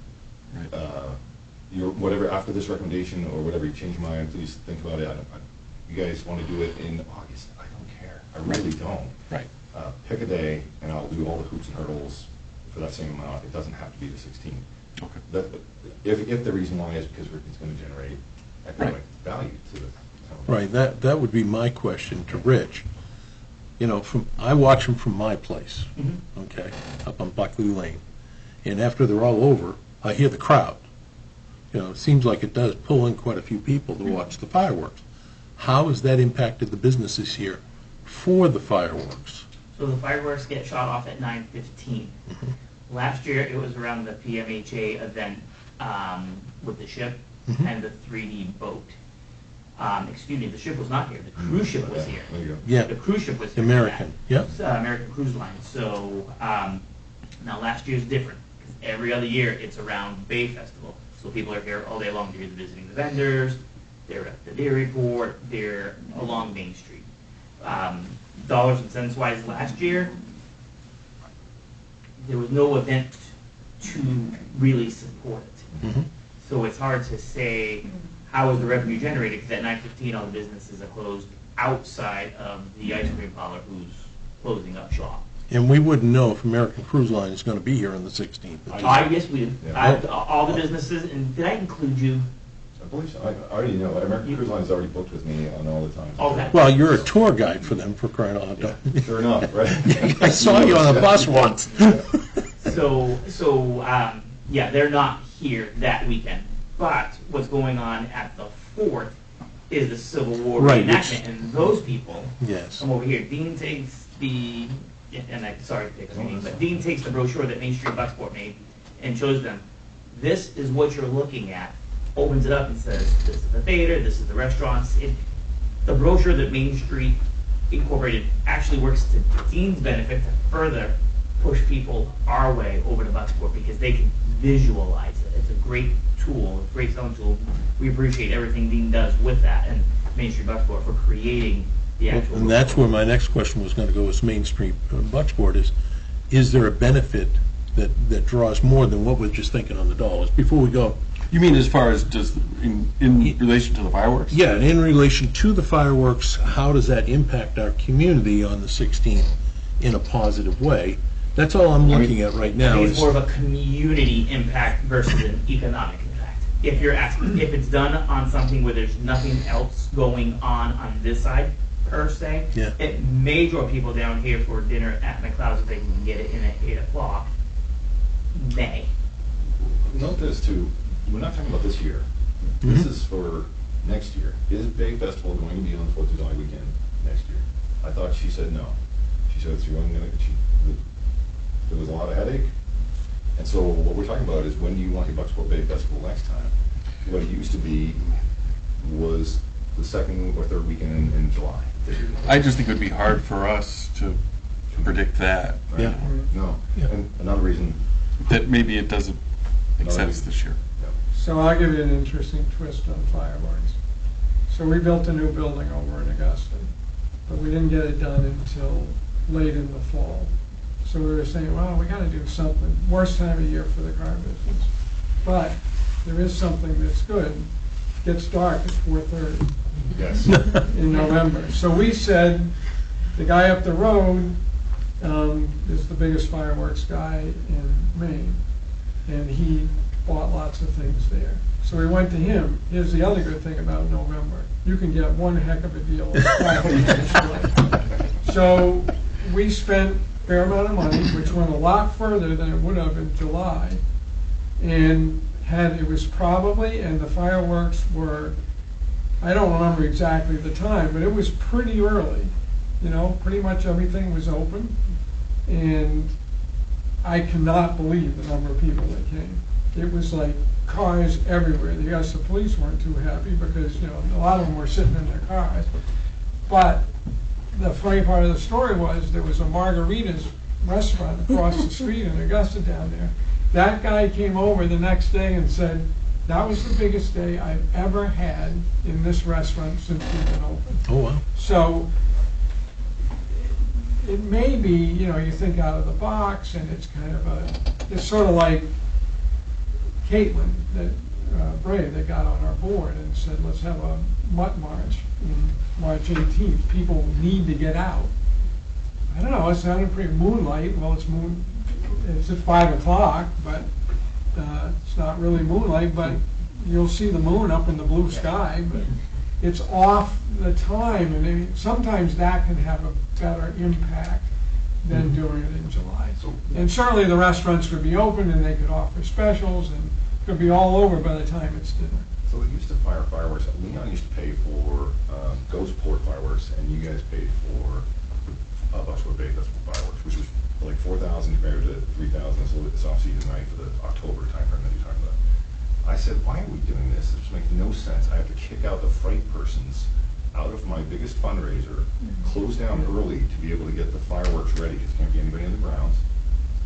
Speaker 10: whatever, after this recommendation or whatever, you change your mind, please think about it. You guys want to do it in August? I don't care. I really don't.
Speaker 1: right.
Speaker 10: Pick a day, and I'll do all the hoops and hurdles for that same amount. It doesn't have to be the 16th.
Speaker 1: Okay.
Speaker 10: If the reason why is because it's going to generate economic value to the town.
Speaker 8: Right, that would be my question to Rich. You know, I watch them from my place, okay, up on Buckley Lane. And after they're all over, I hear the crowd. You know, it seems like it does pull in quite a few people to watch the fireworks. How has that impacted the businesses here for the fireworks?
Speaker 9: So the fireworks get shot off at 9:15. Last year, it was around the PMHA event with the ship and the 3D boat. Excuse me, the ship was not here. The cruise ship was here.
Speaker 10: There you go.
Speaker 8: Yeah,
Speaker 9: The cruise ship was here.
Speaker 8: American, yep.
Speaker 9: American Cruise Line. So now last year's different because every other year it's around Bay Festival. So people are here all day long. They're either visiting the vendors, they're at the dairy port, they're along Main Street. Dollars and cents wise, last year there was no event to really support it. So it's hard to say how is the revenue generated because at 9:15 all the businesses are closed outside of the ice cream parlor who's closing up shop.
Speaker 8: And we wouldn't know if American Cruise Line is going to be here on the 16th.
Speaker 9: Yes, we do.
Speaker 10: Yeah.
Speaker 9: All the businesses, and did I include you?
Speaker 10: I believe so. I already know. American Cruise Line is already booked with me on all the time.
Speaker 9: Okay.
Speaker 8: Well, you're a tour guide for them, for crying out loud.
Speaker 10: Sure enough, right?
Speaker 8: I saw you on a bus once.
Speaker 9: Yeah, they're not here that weekend. But what's going on at the fort is the Civil War
Speaker 8: Right,
Speaker 9: reenactment, and those people
Speaker 8: Yes.
Speaker 9: come over here. Dean takes the, and I'm sorry to take a meeting, but Dean takes the brochure that Main Street Bucksport made and shows them, this is what you're looking at. Opens it up and says, this is the theater, this is the restaurants. The brochure that Main Street Incorporated actually works to Dean's benefit to further push people our way over to Bucksport because they can visualize it. It's a great tool, a great selling tool. We appreciate everything Dean does with that and Main Street Bucksport for creating the actual.
Speaker 8: And that's where my next question was going to go, is Main Street Bucksport, is there a benefit that draws more than what we're just thinking on the dollars? Before we go.
Speaker 1: You mean as far as just in relation to the fireworks?
Speaker 8: Yeah, and in relation to the fireworks, how does that impact our community on the 16th in a positive way? That's all I'm looking at right
Speaker 9: I
Speaker 8: now.
Speaker 9: think it's more of a community impact versus an economic impact. If you're asking, if it's done on something where there's nothing else going on this side per se,
Speaker 8: Yeah.
Speaker 9: it may draw people down here for dinner at McLeod's if they can get it in at 8 o'clock. May.
Speaker 10: Note this too, we're not talking about this year. This is for next year. Is Bay Festival going to be on the 4th of July weekend next year? I thought she said no. She said there was a lot of headache. And so what we're talking about is when do you want your Bucksport Bay Festival next time? What it used to be was the second or third weekend in July.
Speaker 1: I just think it would be hard for us to predict that.
Speaker 10: Right?
Speaker 8: Yeah.
Speaker 10: No.
Speaker 8: Yeah.
Speaker 10: And another reason.
Speaker 1: That maybe it doesn't make
Speaker 10: No,
Speaker 1: sense this year.
Speaker 4: So I'll give you an interesting twist on fireworks. So we built a new building over in Augusta, but we didn't get it done until late in the fall. So we were saying, well, we got to do something. Worst time of year for the car business. But there is something that's good. It gets dark at 4:30
Speaker 10: Yes.
Speaker 4: in November. So we said, the guy up the road is the biggest fireworks guy in Maine, and he bought lots of things there. So we went to him. Here's the other good thing about November. You can get one heck of a deal on property. So we spent fair amount of money, which went a lot further than it would have in July. And it was probably, and the fireworks were, I don't remember exactly the time, but it was pretty early. You know, pretty much everything was open. And I cannot believe the number of people that came. It was like cars everywhere. Yes, the police weren't too happy because, you know, a lot of them were sitting in their cars. But the funny part of the story was there was a Margaritas restaurant across the street in Augusta down there. That guy came over the next day and said, that was the biggest day I've ever had in this restaurant since we've been open.
Speaker 8: Oh, wow.
Speaker 4: So it may be, you know, you think out of the box, and it's kind of it's sort of like Caitlin Bray that got on our board and said, let's have a mutt march on March 18th. People need to get out. I don't know, it sounded pretty moonlight. Well, it's at 5 o'clock, but it's not really moonlight, but you'll see the moon up in the blue sky, but it's off the time, and sometimes that can have a better impact than doing it in July. And certainly the restaurants could be open and they could offer specials and could be all over by the time it's dinner.
Speaker 10: So we used to fire fireworks. Leon used to pay for Ghostport fireworks, and you guys paid for Bucksport Bay Festival fireworks, which was like $4,000 compared to $3,000 this off-season night for the October timeframe that you're talking about. I said, why are we doing this? It just makes no sense. I have to kick out the freight persons out of my biggest fundraiser, close down early to be able to get the fireworks ready because there can't be anybody in the grounds.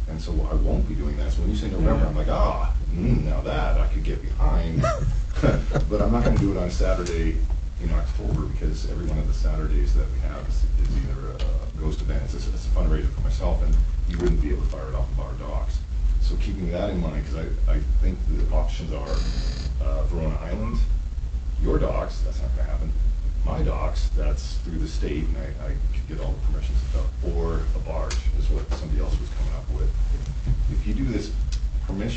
Speaker 10: And so I won't be doing that. So when you say November, I'm like, now that I could get behind. But I'm not going to do it on Saturday in October because every one of the Saturdays that we have is either a ghost event, it's a fundraiser for myself, and you wouldn't be able to fire it off of our docks. So keeping that in mind, because I think the options are Verona Island, your docks, that's not going to happen. My docks, that's through the state, and I could get all the permissions and stuff, or a barge is what somebody else was coming up with. If you do this permit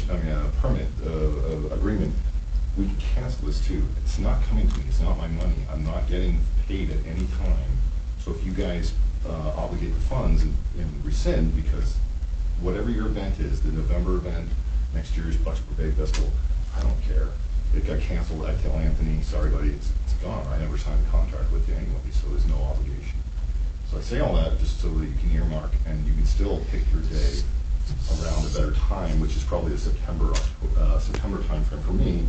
Speaker 10: agreement, we can cancel this too. It's not coming to me. It's not my money. I'm not getting paid at any time. So if you guys obligate the funds and rescind, because whatever your event is, the November event, next year's Bucksport Bay Festival, I don't care. It got canceled. I tell Anthony, sorry buddy, it's gone. I never signed a contract with you anyway, so there's no obligation. So I say all that just so that you can earmark and you can still pick your day around a better time, which is probably a September timeframe for me,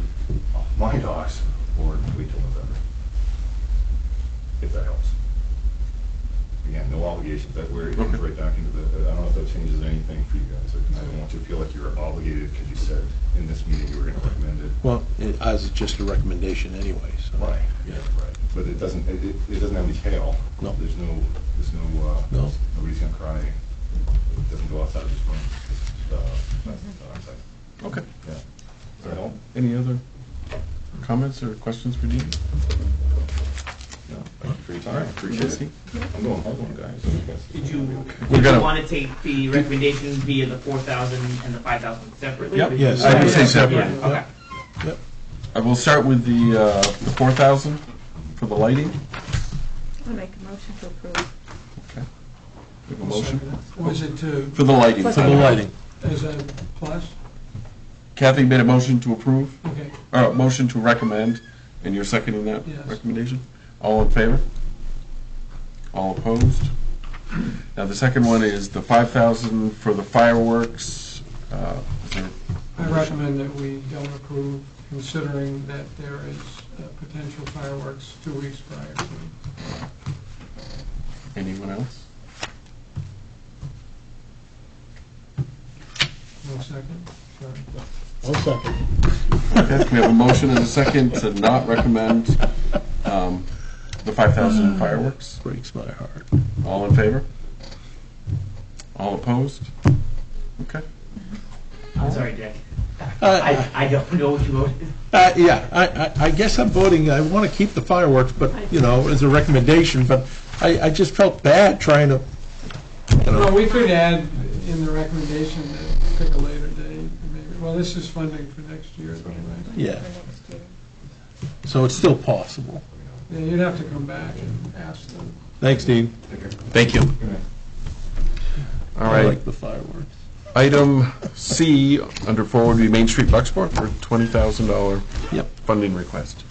Speaker 10: off my docks, or wait till November, if that helps. Again, no obligations. That where it comes right back into the. I don't know if that changes anything for you guys. I don't want you to feel like you're obligated because you said in this meeting you were going to recommend it.
Speaker 8: Well, as it's just a recommendation anyway, so.
Speaker 10: Right. Yeah. Right. But it doesn't. It doesn't have any tail.
Speaker 8: No.
Speaker 10: There's no.
Speaker 8: No.
Speaker 10: Nobody's going to cry. It doesn't go outside of this room. Outside.
Speaker 1: Okay.
Speaker 10: Yeah. Does that help?
Speaker 1: Any other comments or questions for Dean?
Speaker 10: No. Thank you for your time.
Speaker 1: Appreciate it.
Speaker 10: I'm going home, guys.
Speaker 9: Did you
Speaker 1: We're gonna-
Speaker 9: want to take the recommendation via the 4,000 and the 5,000 separately?
Speaker 1: Yep.
Speaker 8: Yes.
Speaker 1: I would say
Speaker 9: Yeah,
Speaker 1: separate.
Speaker 9: okay.
Speaker 8: Yep.
Speaker 1: I will start with the 4,000 for the lighting.
Speaker 3: I'll make a motion to approve.
Speaker 1: Okay. We have a motion
Speaker 4: Was it
Speaker 1: for the lighting.
Speaker 8: For the lighting.
Speaker 4: as a plus?
Speaker 1: Kathy made a motion to approve,
Speaker 4: Okay.
Speaker 1: or motion to recommend, and you're seconding that
Speaker 4: Yes.
Speaker 1: recommendation? All in favor? All opposed? Now, the second one is the 5,000 for the fireworks. Is there
Speaker 4: I recommend that we don't approve, considering that there is potential fireworks 2 weeks prior to.
Speaker 1: anyone else?
Speaker 4: No second? Sorry.
Speaker 8: I'll second.
Speaker 1: Okay, we have a motion and a second to not recommend the 5,000 fireworks.
Speaker 8: Breaks my heart.
Speaker 1: All in favor? All opposed? Okay.
Speaker 9: I'm sorry, Jack.
Speaker 8: Uh,
Speaker 9: I don't know what you voted.
Speaker 8: Yeah, I guess I'm voting, I want to keep the fireworks, but, you know, as a recommendation, but I just felt bad trying to, you
Speaker 4: Well,
Speaker 8: know.
Speaker 4: we could add in the recommendation to pick a later date, maybe. Well, this is funding for next year, though, right?
Speaker 8: Yeah,
Speaker 3: For next year.
Speaker 8: so it's still possible.
Speaker 4: Yeah, you'd have to come back and ask them.
Speaker 8: Thanks, Dean.
Speaker 10: Take care.
Speaker 8: Thank you.
Speaker 10: Good night.
Speaker 1: All
Speaker 8: I
Speaker 1: right.
Speaker 8: like the fireworks.
Speaker 1: Item C under 4 would be Main Street Bucksport for $20,000
Speaker 8: Yep.
Speaker 1: funding request.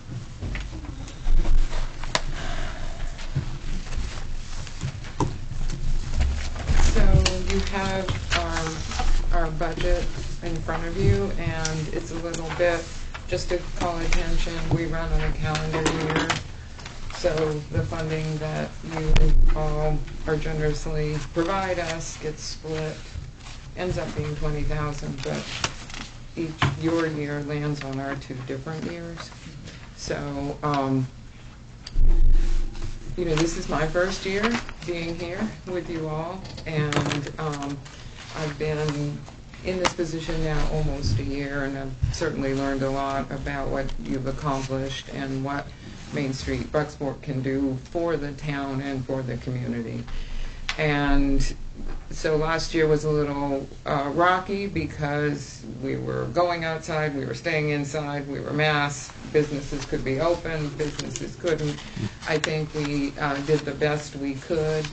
Speaker 5: So you have our budget in front of you, and it's a little bit, just to call attention, we run on a calendar year. So the funding that you all are generously provide us gets split, ends up being 20,000, but your year lands on our 2 different years. So, you know, this is my first year being here with you all, and I've been in this position now almost a year, and I've certainly learned a lot about what you've accomplished and what Main Street Bucksport can do for the town and for the community. And so last year was a little rocky because we were going outside, we were staying inside, we were masked, businesses could be open, businesses couldn't. I think we did the best we could.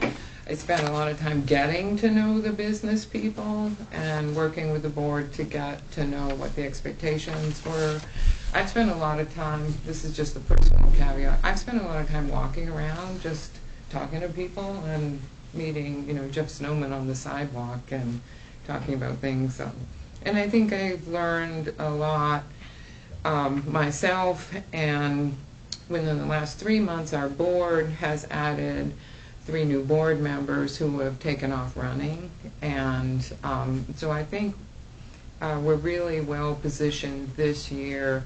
Speaker 5: I spent a lot of time getting to know the business people and working with the board to get to know what the expectations were. I've spent a lot of time, this is just a personal caveat, I've spent a lot of time walking around just talking to people and meeting, you know, Jeff Snowman on the sidewalk and talking about things. And I think I've learned a lot myself, and within the last 3 months our board has added 3 new board members who have taken off running, and so I think we're really well positioned this year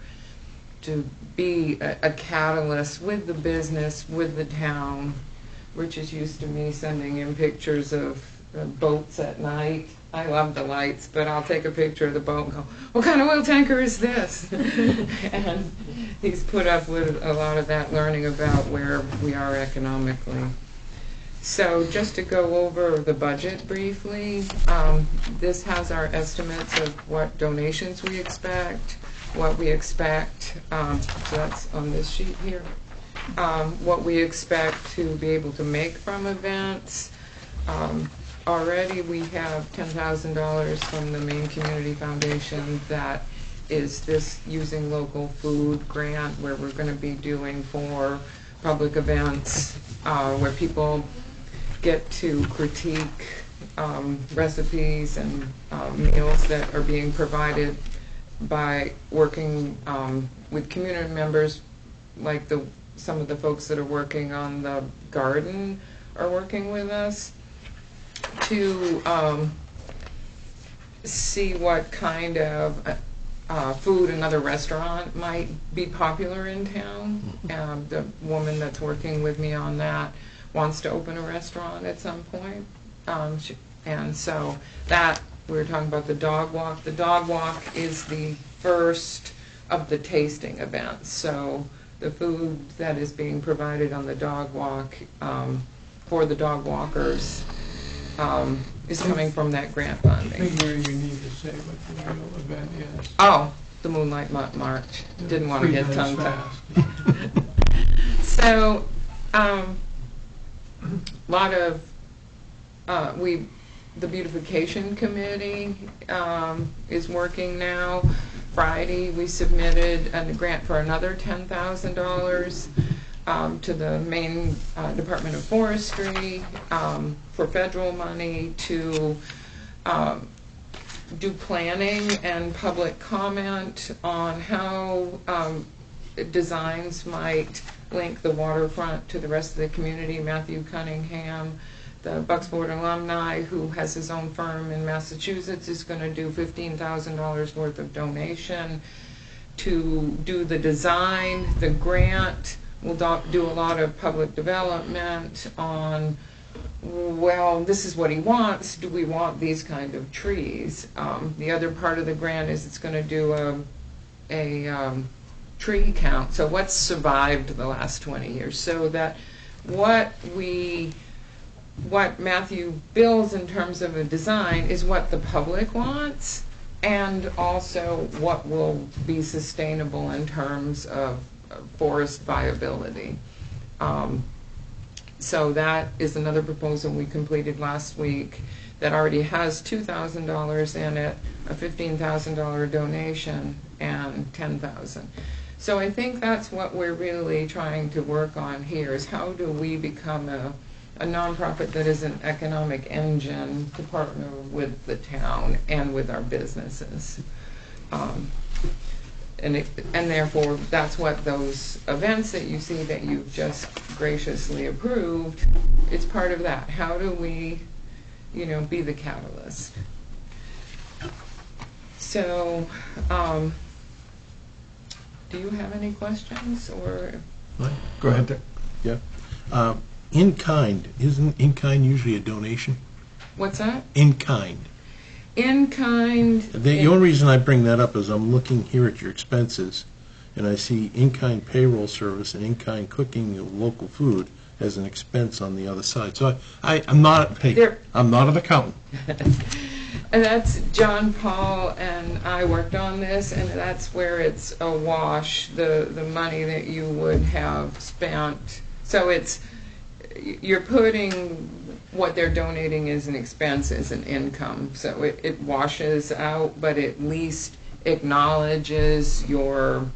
Speaker 5: to be a catalyst with the business, with the town. Rich is used to me sending in pictures of boats at night. I love the lights, but I'll take a picture of the boat and go, what kind of oil tanker is this? And he's put up with a lot of that, learning about where we are economically. So just to go over the budget briefly, this has our estimates of what donations we expect, what we expect, so that's on this sheet here, what we expect to be able to make from events. Already we have $10,000 from the Maine Community Foundation that is this using local food grant, where we're going to be doing for public events where people get to critique recipes and meals that are being provided by working with community members, like some of the folks that are working on the garden are working with us to see what kind of food another restaurant might be popular in town. The woman that's working with me on that wants to open a restaurant at some point. And so that, we were talking about the dog walk. The dog walk is the first of the tasting events. So the food that is being provided on the dog walk for the dog walkers is coming from that grant
Speaker 4: I
Speaker 5: funding.
Speaker 4: think where you need to say what the real event is.
Speaker 5: Oh, the Moonlight March. Didn't want to get
Speaker 4: 3 days
Speaker 5: tongue-tied.
Speaker 4: fast.
Speaker 5: So, lot of the beautification committee is working now. Friday we submitted a grant for another $10,000 to the Maine Department of Forestry for federal money to do planning and public comment on how designs might link the waterfront to the rest of the community. Matthew Cunningham, the Bucksport alumni, who has his own firm in Massachusetts, is going to do $15,000 worth of donation to do the design. The grant will do a lot of public development on, well, this is what he wants. Do we want these kind of trees? The other part of the grant is it's going to do a tree count. So what's survived the last 20 years? So that what Matthew builds in terms of a design is what the public wants, and also what will be sustainable in terms of forest viability. So that is another proposal we completed last week. that already has $2,000 in it, a $15,000 donation, and $10,000. So I think that's what we're really trying to work on here, is how do we become a nonprofit that is an economic engine to partner with the town and with our businesses. And therefore, that's what those events that you see that you've just graciously approved, it's part of that. How do we, be the catalyst? So, do you have any questions, or?
Speaker 8: Go ahead. Yeah. In kind, isn't in kind usually a donation?
Speaker 5: What's that?
Speaker 8: In kind.
Speaker 5: In kind.
Speaker 8: The only reason I bring that up is I'm looking here at your expenses, and I see in-kind payroll service and in-kind cooking of local food as an expense on the other side. So I'm not I'm not an accountant.
Speaker 5: And that's John Paul and I worked on this, and that's where it's a wash, the money that you would have spent. So you're putting what they're donating as an expense as an income. So it washes out, but at least acknowledges the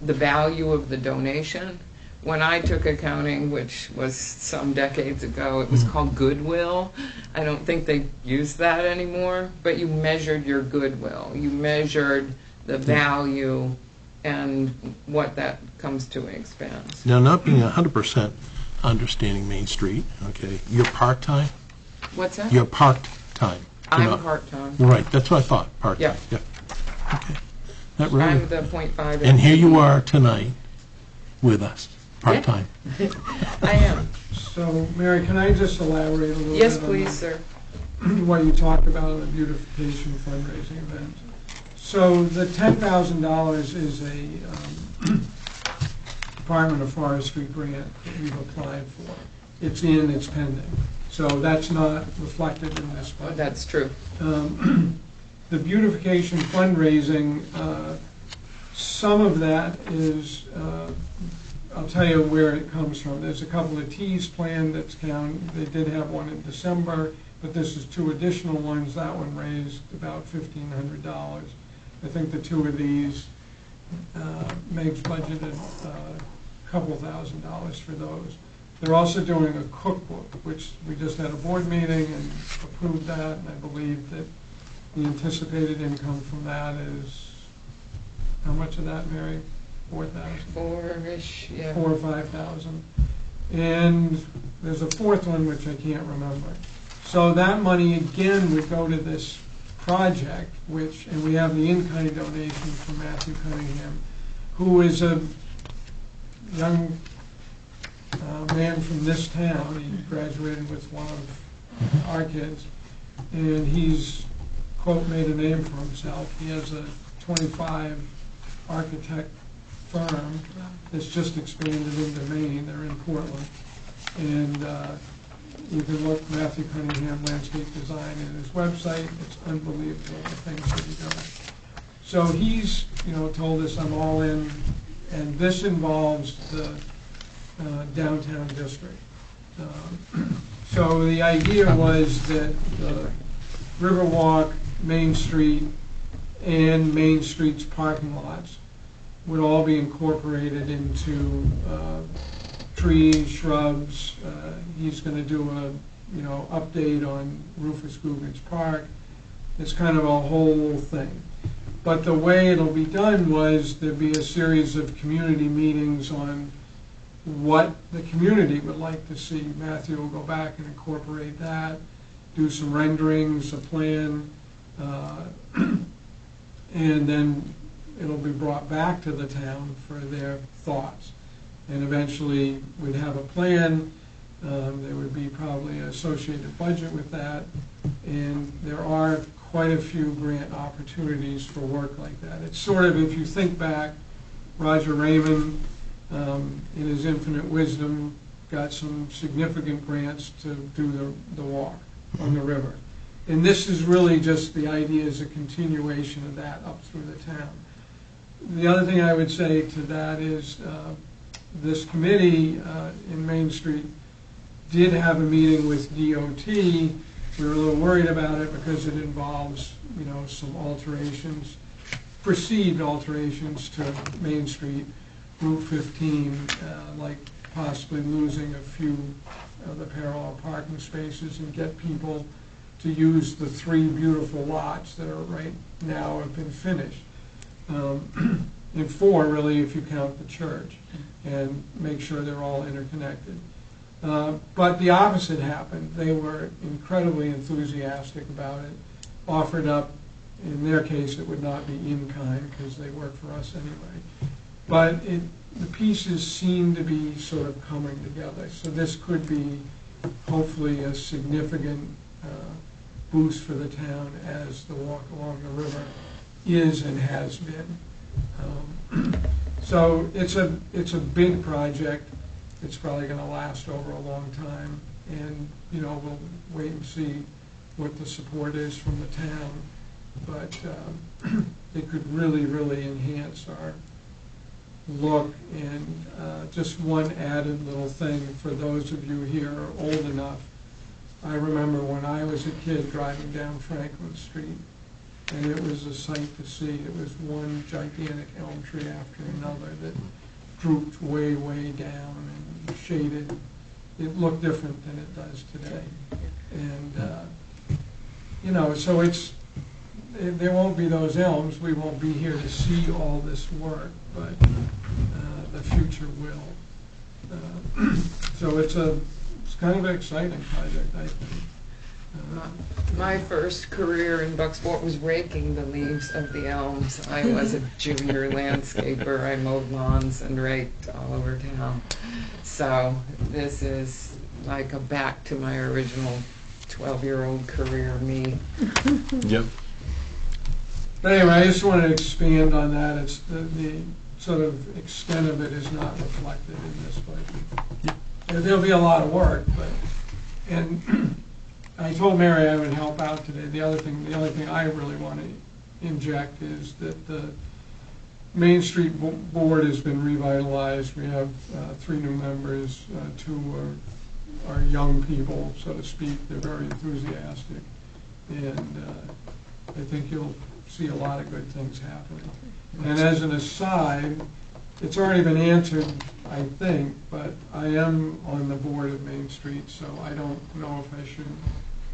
Speaker 5: value of the donation. When I took accounting, which was some decades ago, it was called goodwill. I don't think they use that anymore, but you measured your goodwill. You measured the value and what that comes to an expense.
Speaker 8: Now, not being 100% understanding Main Street, okay, you're part-time?
Speaker 5: What's that?
Speaker 8: You're part-time.
Speaker 5: I'm part-time.
Speaker 8: Right, that's what I thought, part-time.
Speaker 5: Yeah.
Speaker 8: Okay. That really,
Speaker 5: I'm the .5.
Speaker 8: and here you are tonight with us, part-time.
Speaker 5: Yeah. I am.
Speaker 4: So, Mary, can I just elaborate a little bit?
Speaker 5: Yes,
Speaker 4: on
Speaker 5: please, sir.
Speaker 4: what you talked about on the beautification fundraising event. So the $10,000 is a Department of Forestry grant that we've applied for. It's pending. So that's not reflected in this budget.
Speaker 5: That's true.
Speaker 4: The beautification fundraising, some of that is, I'll tell you where it comes from. There's a couple of teas planned that's counted. They did have one in December, but this is 2 additional ones. That one raised about $1,500. I think the 2 of these, Meg's budgeted a couple $1,000s for those. They're also doing a cookbook, which we just had a board meeting and approved that, and I believe that the anticipated income from that is, how much of that, Mary? 4,000?
Speaker 5: 4-ish, yeah.
Speaker 4: 4,000 or 5,000. And there's a 4th one which I can't remember. So that money again would go to this project, and we have the in-kind donation from Matthew Cunningham, who is a young man from this town. He graduated with one of our kids, and he's, quote, made a name for himself. He has a 25 architect firm that's just expanded into Maine. They're in Portland. And you can look Matthew Cunningham Landscape Design in his website. It's unbelievable the things that he does. So he's, told us I'm all in, and this involves the downtown district. So the idea was that the Riverwalk, Main Street, and Main Street's parking lots would all be incorporated into trees, shrubs. He's going to do a update on Rufus Guggen's Park. It's kind of a whole thing. But the way it'll be done was there'd be a series of community meetings on what the community would like to see. Matthew will go back and incorporate that, do some renderings, a plan, and then it'll be brought back to the town for their thoughts. And eventually we'd have a plan. There would be probably an associated budget with that. And there are quite a few grant opportunities for work like that. It's sort of, if you think back, Roger Raymond, in his infinite wisdom, got some significant grants to do the walk on the river. And this is really just, the idea is a continuation of that up through the town. The other thing I would say to that is this committee in Main Street did have a meeting with DOT We were a little worried about it because it involves, some alterations, perceived alterations to Main Street, Route 15, like possibly losing a few of the parallel parking spaces and get people to use the 3 beautiful lots that are right now have been finished. And 4, really, if you count the church, and make sure they're all interconnected. But the opposite happened. They were incredibly enthusiastic about it, offered up, in their case, it would not be in kind because they work for us anyway. But the pieces seem to be sort of coming together. So this could be hopefully a significant boost for the town as the walk along the river is and has been. So it's a big project. It's probably going to last over a long time, and we'll wait and see what the support is from the town. But it could really, really enhance our look. And just one added little thing for those of you here who are old enough. I remember when I was a kid driving down Franklin Street, and it was a sight to see. It was one gigantic elm tree after another that drooped way, way down and shaded. It looked different than it does today. And, so there won't be those elms. We won't be here to see all this work, but the future will. So it's kind of an exciting project, I think.
Speaker 5: My first career in Bucksport was raking the leaves of the elms. I was a junior landscaper. I mowed lawns and raked all over town. So this is like a back to my original 12-year-old career me.
Speaker 1: Yep.
Speaker 4: But anyway, I just wanted to expand on that. It's the sort of extent of it is not reflected in this budget. There'll be a lot of work, and I told Mary I would help out today. The other thing I really want to inject is that the Main Street Board has been revitalized. We have 3 new members. 2 are young people, so to speak. They're very enthusiastic, and I think you'll see a lot of good things happening. And as an aside, it's already been answered, I think, but I am on the board of Main Street, so I don't know if I should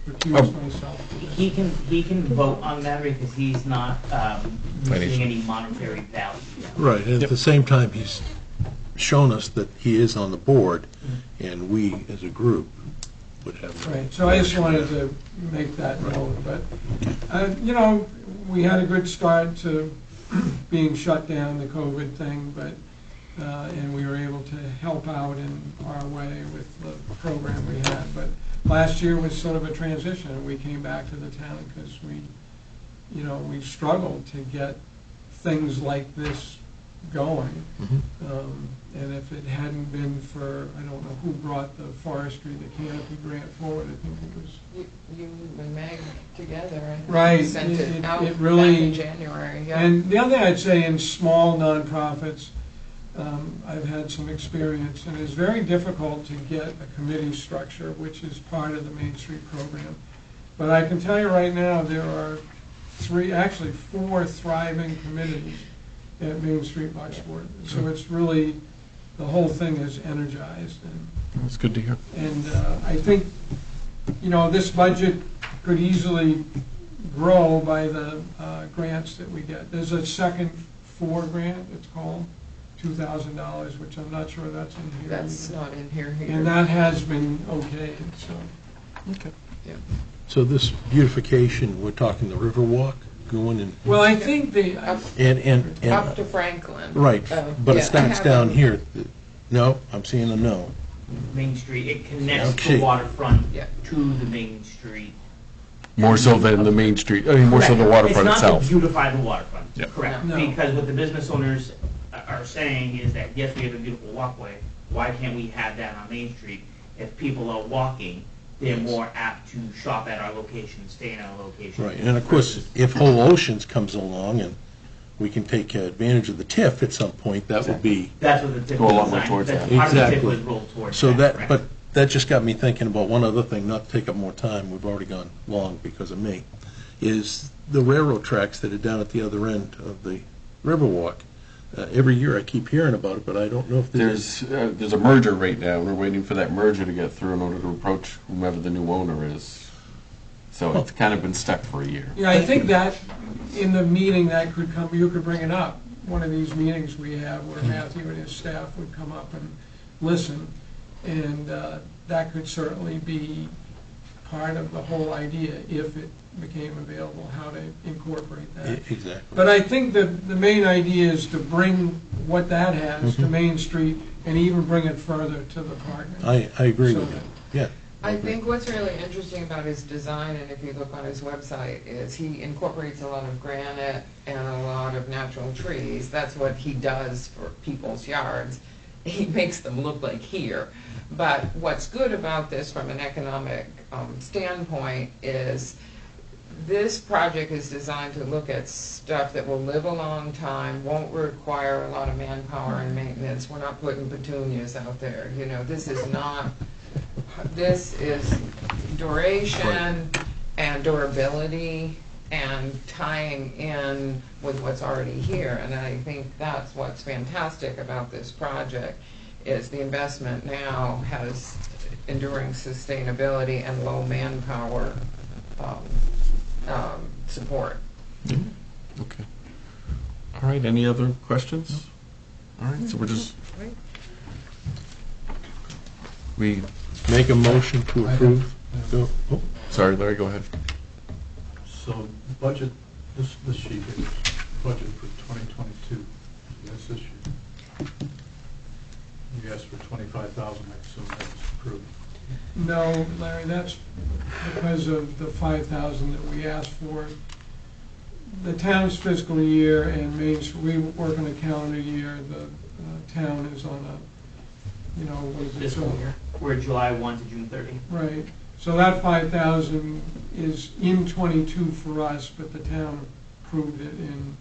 Speaker 4: recuse myself.
Speaker 9: He can vote on that because he's not receiving any monetary value.
Speaker 8: Right, and at the same time, he's shown us that he is on the board, and we, as a group, would have...
Speaker 4: Right, so I just wanted to make that note, but, we had a good start to being shut down, the COVID thing, but and we were able to help out in our way with the program we had. But last year was sort of a transition, and we came back to the town because we struggled to get things like this going. And if it hadn't been for, I don't know who brought the forestry, the canopy grant forward, I think it was...
Speaker 5: You and Meg together.
Speaker 4: Right.
Speaker 5: Sent it out
Speaker 4: it really,
Speaker 5: back in January. Yeah.
Speaker 4: And the other thing I'd say in small nonprofits, I've had some experience, and it's very difficult to get a committee structure, which is part of the Main Street program. But I can tell you right now, there are 4 thriving committees at Main Street Bucksport. So it's really, the whole thing is energized.
Speaker 1: That's good to hear.
Speaker 4: And I think, this budget could easily grow by the grants that we get. There's a second 4 grant, it's called, $2,000, which I'm not sure that's in here.
Speaker 5: That's
Speaker 4: either.
Speaker 5: not in here either.
Speaker 4: And that has been okayed, so.
Speaker 1: Okay.
Speaker 5: Yeah.
Speaker 8: So this beautification, we're talking the Riverwalk going in...
Speaker 4: Well, I think
Speaker 8: And
Speaker 5: Up to Franklin.
Speaker 8: right, but
Speaker 5: yeah,
Speaker 8: it starts down here. No, I'm seeing a no.
Speaker 9: Main Street, it connects
Speaker 8: Okay.
Speaker 9: the waterfront
Speaker 5: Yeah.
Speaker 9: to the Main Street.
Speaker 1: More so than the Main Street, more so the waterfront
Speaker 9: It's
Speaker 1: itself.
Speaker 9: not to beautify the waterfront,
Speaker 1: Yeah.
Speaker 9: correct.
Speaker 4: No.
Speaker 9: Because what the business owners are saying is that, yes, we have a beautiful walkway, why can't we have that on Main Street? If people are walking, they're more apt to shop at our location, stay in our location.
Speaker 8: Right, and of course, if Whole Oceans comes along and we can take advantage of the TIF at some point, that would be...
Speaker 9: That's what the TIF
Speaker 1: Go a long
Speaker 9: was
Speaker 1: way
Speaker 9: designed,
Speaker 1: towards
Speaker 9: that's
Speaker 1: that.
Speaker 9: part of the TIF
Speaker 8: Exactly.
Speaker 9: was rolled towards
Speaker 8: So that,
Speaker 9: correct.
Speaker 8: but that just got me thinking about one other thing, not to take up more time, we've already gone long because of me, is the railroad tracks that are down at the other end of the Riverwalk. Every year I keep hearing about it, but I don't know if
Speaker 1: There's a merger right now. We're waiting for that merger to get through in order to approach whomever the new owner is. So it's kind of been stuck for a year.
Speaker 4: Yeah, I think that in the meeting that could come, you could bring it up. One of these meetings we have where Matthew and his staff would come up and listen, and that could certainly be part of the whole idea if it became available, how to incorporate that.
Speaker 8: Exactly.
Speaker 4: But I think that the main idea is to bring what that has to Main Street and even bring it further to the park.
Speaker 8: I agree
Speaker 4: So
Speaker 8: with you.
Speaker 4: that-
Speaker 8: Yeah.
Speaker 5: I think what's really interesting about his design, and if you look on his website, is he incorporates a lot of granite and a lot of natural trees. That's what he does for people's yards. He makes them look like here. But what's good about this from an economic standpoint is this project is designed to look at stuff that will live a long time, won't require a lot of manpower and maintenance. We're not putting petunias out there. You know, this is duration and durability and tying in with what's already here. And I think that's what's fantastic about this project is the investment now has enduring sustainability and low manpower support.
Speaker 1: Okay. All right, any other questions? All right, so we
Speaker 8: Make a motion to approve. Go. Oh,
Speaker 1: sorry, Larry, go ahead.
Speaker 6: So budget, this sheet is budget for 2022. That's this year. You asked for 25,000, I assume that was approved.
Speaker 4: No, Larry, that's because of the 5,000 that we asked for. The town's fiscal year and we work on a calendar year. The town is on a, what is it?
Speaker 9: Fiscal year. We're July 1 to June 30.
Speaker 4: Right. So that 5,000 is in '22 for us, but the town approved it in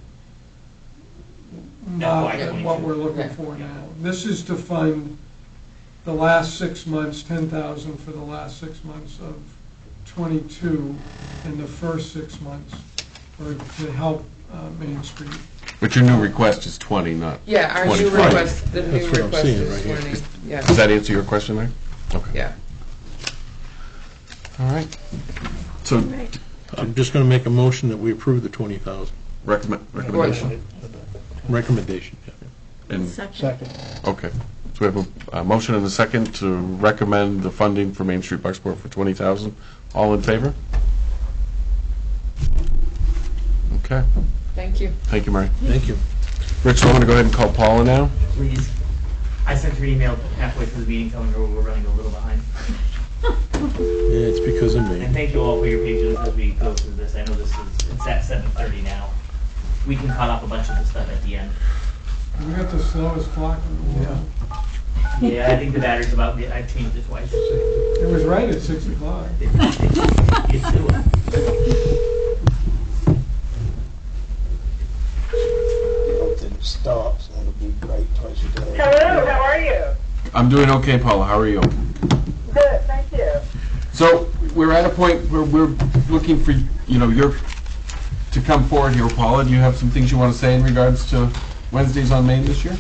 Speaker 4: not
Speaker 9: FY22.
Speaker 4: what we're looking for now. This is to fund the last 6 months, 10,000 for the last 6 months of '22, and the first 6 months to help Main Street.
Speaker 1: But your new request is 20, not
Speaker 5: Yeah, our
Speaker 1: 20.
Speaker 5: new request, the
Speaker 8: That's
Speaker 5: new
Speaker 8: what I'm
Speaker 5: request
Speaker 8: seeing
Speaker 5: is
Speaker 8: right here.
Speaker 5: 20. Yeah.
Speaker 1: Does that answer your question there? Okay.
Speaker 5: Yeah.
Speaker 1: All right. So
Speaker 8: I'm just going to make a motion that we approve the 20,000.
Speaker 1: recommendation.
Speaker 8: Recommendation, yeah.
Speaker 1: And
Speaker 3: Second.
Speaker 1: okay. So we have a motion and a second to recommend the funding for Main Street Bucksport for 20,000. All in favor? Okay.
Speaker 5: Thank you.
Speaker 1: Thank you, Mary.
Speaker 8: Thank you.
Speaker 1: Rich, so I'm going to go ahead and call Paula now.
Speaker 9: Please. I sent her an email halfway through the meeting telling her we're running a little behind.
Speaker 8: Yeah, it's because of
Speaker 9: And
Speaker 8: me.
Speaker 9: thank you all for your patience as we go through this. I know it's at 7:30 now. We can cut off a bunch of the stuff at the end.
Speaker 4: We got the slowest clock in the world.
Speaker 9: Yeah, I think the battery's about, I've changed it twice.
Speaker 4: It was right at 6 o'clock.
Speaker 9: It's new.
Speaker 11: It stops, and it'll be great twice a day.
Speaker 12: Hello, how are you?
Speaker 1: I'm doing okay, Paula. How are you?
Speaker 12: Good, thank you.
Speaker 1: So we're at a point where we're looking for, your to come forward here, Paula. Do you have some things you want to say in regards to Wednesdays on Main this year?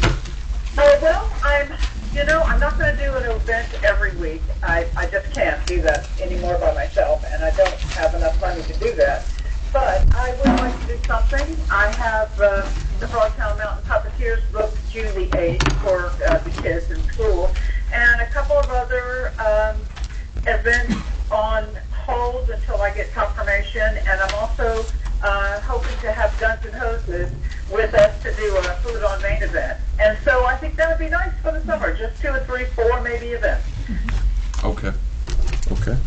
Speaker 12: Well, I'm not going to do an event every week. I just can't do that anymore by myself, and I don't have enough money to do that. But I would like to do something. I have the Frogtown Mountain Puppeteers booked June the 8th for the kids in school, and a couple of other events on hold until I get confirmation. And I'm also hoping to have Guns N' Hoses with us to do a Food on Main event. And so I think that would be nice for the summer, just 2 or 3, 4 maybe events.
Speaker 1: Okay. Okay.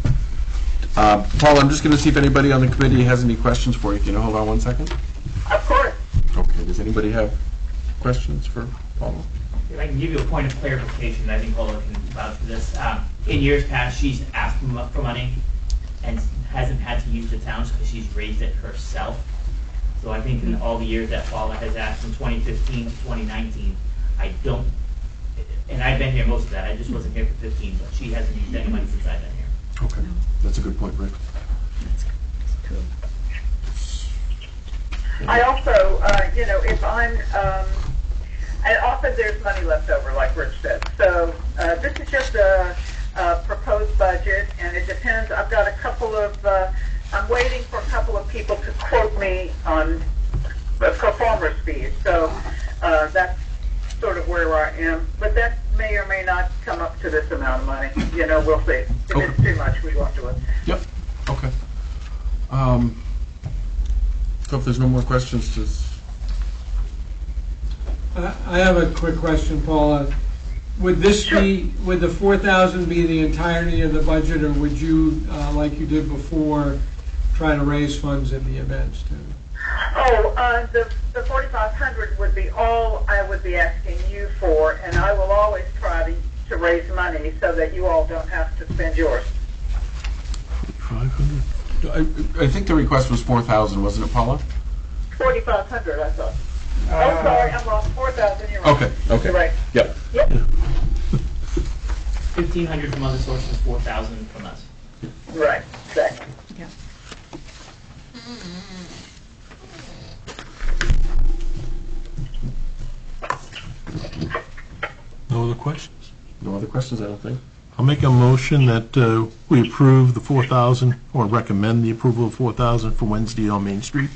Speaker 1: Paula, I'm just going to see if anybody on the committee has any questions for you. Can you hold on one second?
Speaker 12: Of course.
Speaker 1: Okay. Does anybody have questions for Paula?
Speaker 9: If I can give you a point of clarification, I think Paula can vouch for this. In years past, she's asked for money and hasn't had to use the towns because she's raised it herself. So I think in all the years that Paula has asked from 2015 to 2019, I don't and I've been here most of that, I just wasn't here for 15, but she hasn't used any money since I've been here.
Speaker 1: Okay, that's a good point, Rick.
Speaker 12: I also, if I'm, and often there's money left over, like Rich said. So this is just a proposed budget, and it depends. I've got a couple of, I'm waiting for a couple of people to quote me on the performance fees. So that's sort of where I am. But that may or may not come up to this amount of money. We'll see. If it's too much, we won't do it.
Speaker 1: Yep, okay. So if there's no more questions, just...
Speaker 4: I have a quick question, Paula. Would this be, would the 4,000 be the entirety of the budget, or would you, like you did before, try to raise funds at the events too?
Speaker 12: Oh, the 4,500 would be all I would be asking you for, and I will always try to raise money so that you all don't have to spend yours.
Speaker 8: 500?
Speaker 1: I think the request was 4,000, wasn't it, Paula?
Speaker 12: 4,500, I thought. Oh, sorry, I'm wrong. 4,000. You're right.
Speaker 1: Okay.
Speaker 12: You're right.
Speaker 1: Yep.
Speaker 9: 1,500 from other sources, 4,000 from us.
Speaker 12: Right. Exactly.
Speaker 3: Yeah.
Speaker 8: No other questions?
Speaker 1: No other questions, I don't think.
Speaker 8: I'll make a motion that we approve the 4,000, or recommend the approval of 4,000 for Wednesday on Main Street,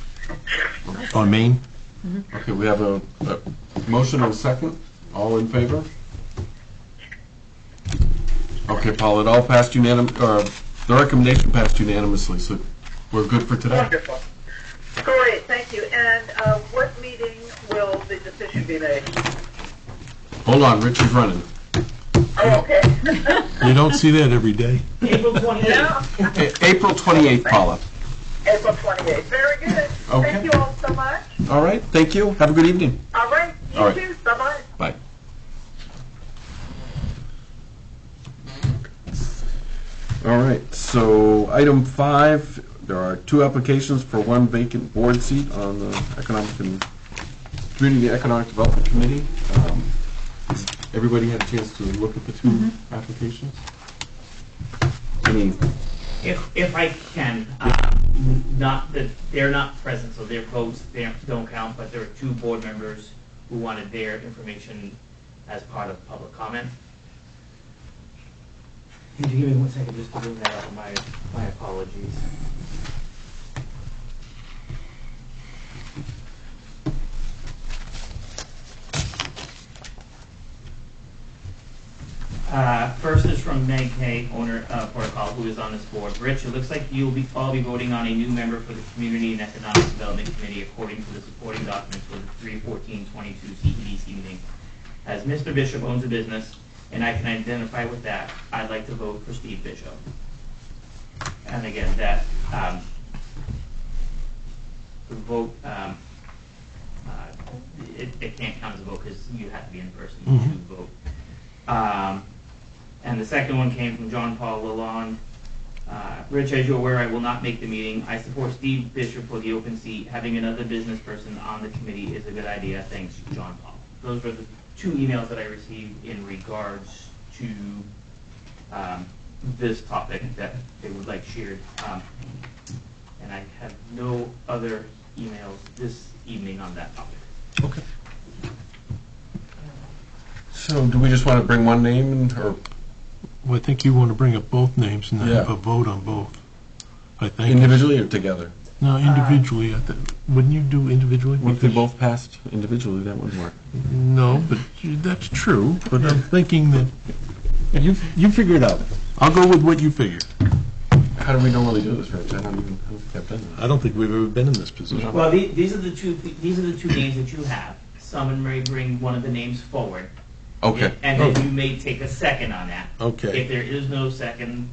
Speaker 8: on Main.
Speaker 1: Okay, we have a motion and a second. All in favor? Okay, Paul, it all passed the recommendation passed unanimously, so we're good for today.
Speaker 12: Wonderful. Great. Thank you. And what meeting will the decision be made?
Speaker 1: Hold on, Rich is running.
Speaker 12: Oh, okay.
Speaker 8: You don't see that every day.
Speaker 9: April 28th.
Speaker 12: Yeah.
Speaker 1: April 28th, Paula.
Speaker 12: April 28th. Very good.
Speaker 1: Okay.
Speaker 12: Thank you all so much.
Speaker 1: All right, thank you. Have a good evening.
Speaker 12: All right. You
Speaker 1: All right.
Speaker 12: too. Bye-bye.
Speaker 1: Bye. All right, so item 5, there are 2 applications for 1 vacant board seat on the Community Economic Development Committee. Has everybody had a chance to look at the 2 applications? Any?
Speaker 9: If I can, not that they're not present, so their votes don't count, but there are 2 board members who wanted their information as part of public comment. Could you give me 1 second just to bring that up? My apologies. First is from Meg Hay, owner of Protocol, who is on this board. Rich, it looks like you'll all be voting on a new member for the Community and Economic Development Committee according to the supporting documents for the 3/14/22 CEDC meeting. As Mr. Bishop owns a business, and I can identify with that, I'd like to vote for Steve Bishop. And again, that the vote, it can't count as a vote because you have to be in person to vote. And the second one came from John Paul Lalonde. Rich, as you're aware, I will not make the meeting. I support Steve Bishop for the open seat. Having another business person on the committee is a good idea. Thanks, John Paul. Those were the 2 emails that I received in regards to this topic that they would like shared. And I have no other emails this evening on that topic.
Speaker 1: Okay. So do we just want to bring one name, or?
Speaker 8: Well, I think you want to bring up both names and then have
Speaker 1: Yeah.
Speaker 8: a vote on both. I think.
Speaker 1: Individually or together?
Speaker 8: No, individually. Wouldn't you do individually?
Speaker 1: What if they both passed individually? That wouldn't work.
Speaker 8: No, but that's true. But I'm thinking that
Speaker 1: You figure it out.
Speaker 8: I'll go with what you figured.
Speaker 1: How do we normally do this, Rich? I don't think I've done that.
Speaker 8: I don't think we've ever been in this position.
Speaker 9: Well, these are the two names that you have. Someone may bring one of the names forward.
Speaker 1: Okay.
Speaker 9: And then you may take a second on that.
Speaker 8: Okay.
Speaker 9: If there is no second,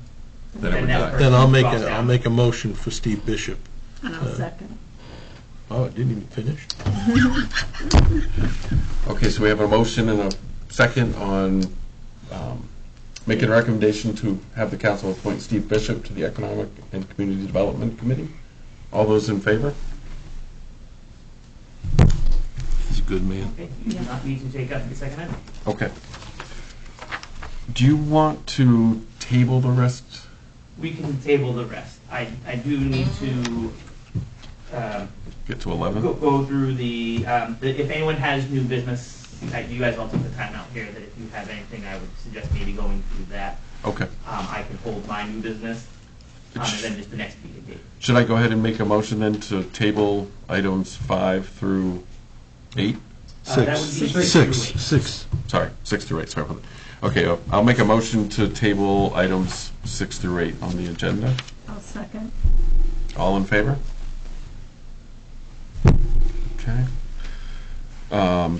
Speaker 1: Then it would
Speaker 9: that
Speaker 1: die.
Speaker 9: person
Speaker 8: Then
Speaker 9: drops down.
Speaker 8: I'll make a motion for Steve Bishop.
Speaker 3: And I'll second.
Speaker 8: Oh, I didn't even finish.
Speaker 1: Okay, so we have a motion and a second on making a recommendation to have the council appoint Steve Bishop to the Economic and Community Development Committee. All those in favor?
Speaker 8: He's a good man.
Speaker 9: Okay, you do not need to take up the second item.
Speaker 1: Okay. Do you want to table the rest?
Speaker 9: We can table the rest. I do need to
Speaker 1: Get to 11?
Speaker 9: go through if anyone has new business, you guys all took the time out here, that if you have anything, I would suggest maybe going through that.
Speaker 1: Okay.
Speaker 9: I can hold my new business, and then just the next meeting date.
Speaker 1: Should I go ahead and make a motion then to table items 5 through 8?
Speaker 9: That would be
Speaker 8: Six.
Speaker 1: Sorry, 6 through 8, sorry about that. Okay, I'll make a motion to table items 6 through 8 on the agenda.
Speaker 3: I'll second.
Speaker 1: All in favor? Okay.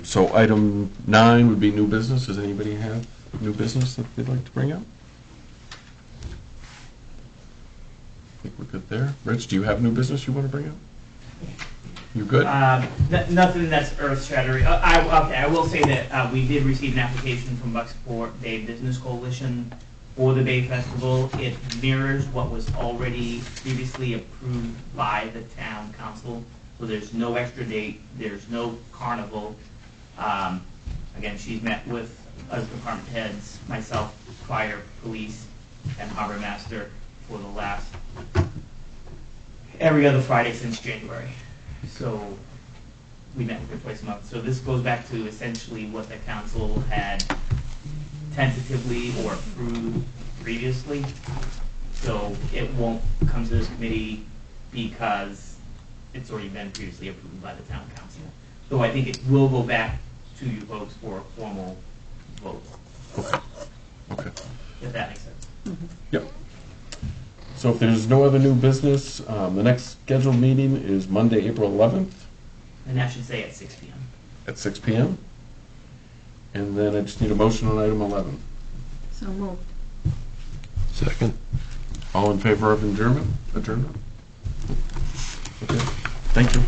Speaker 1: So item 9 would be new business. Does anybody have new business that they'd like to bring up? I think we're good there. Rich, do you have new business you want to bring up? You good?
Speaker 9: Nothing that's earth-shattering. I will say that we did receive an application from Bucksport Bay Business Coalition for the Bay Festival. It mirrors what was already previously approved by the town council. So there's no extra date, there's no carnival. Again, she's met with us department heads, myself, fire, police, and harbor master for the last every other Friday since January. So we met with her twice a month. So this goes back to essentially what the council had tentatively or approved previously. So it won't come to this committee because it's already been previously approved by the town council. So I think it will go back to you folks for a formal vote.
Speaker 1: Okay.
Speaker 9: If that makes sense.
Speaker 1: Yep. So if there's no other new business, the next scheduled meeting is Monday, April 11th
Speaker 9: And that should say at 6 p.m.
Speaker 1: at 6 p.m. And then I just need a motion on item 11.
Speaker 3: So moved.
Speaker 8: Second.
Speaker 1: All in favor of adjournment? Okay. Thank you.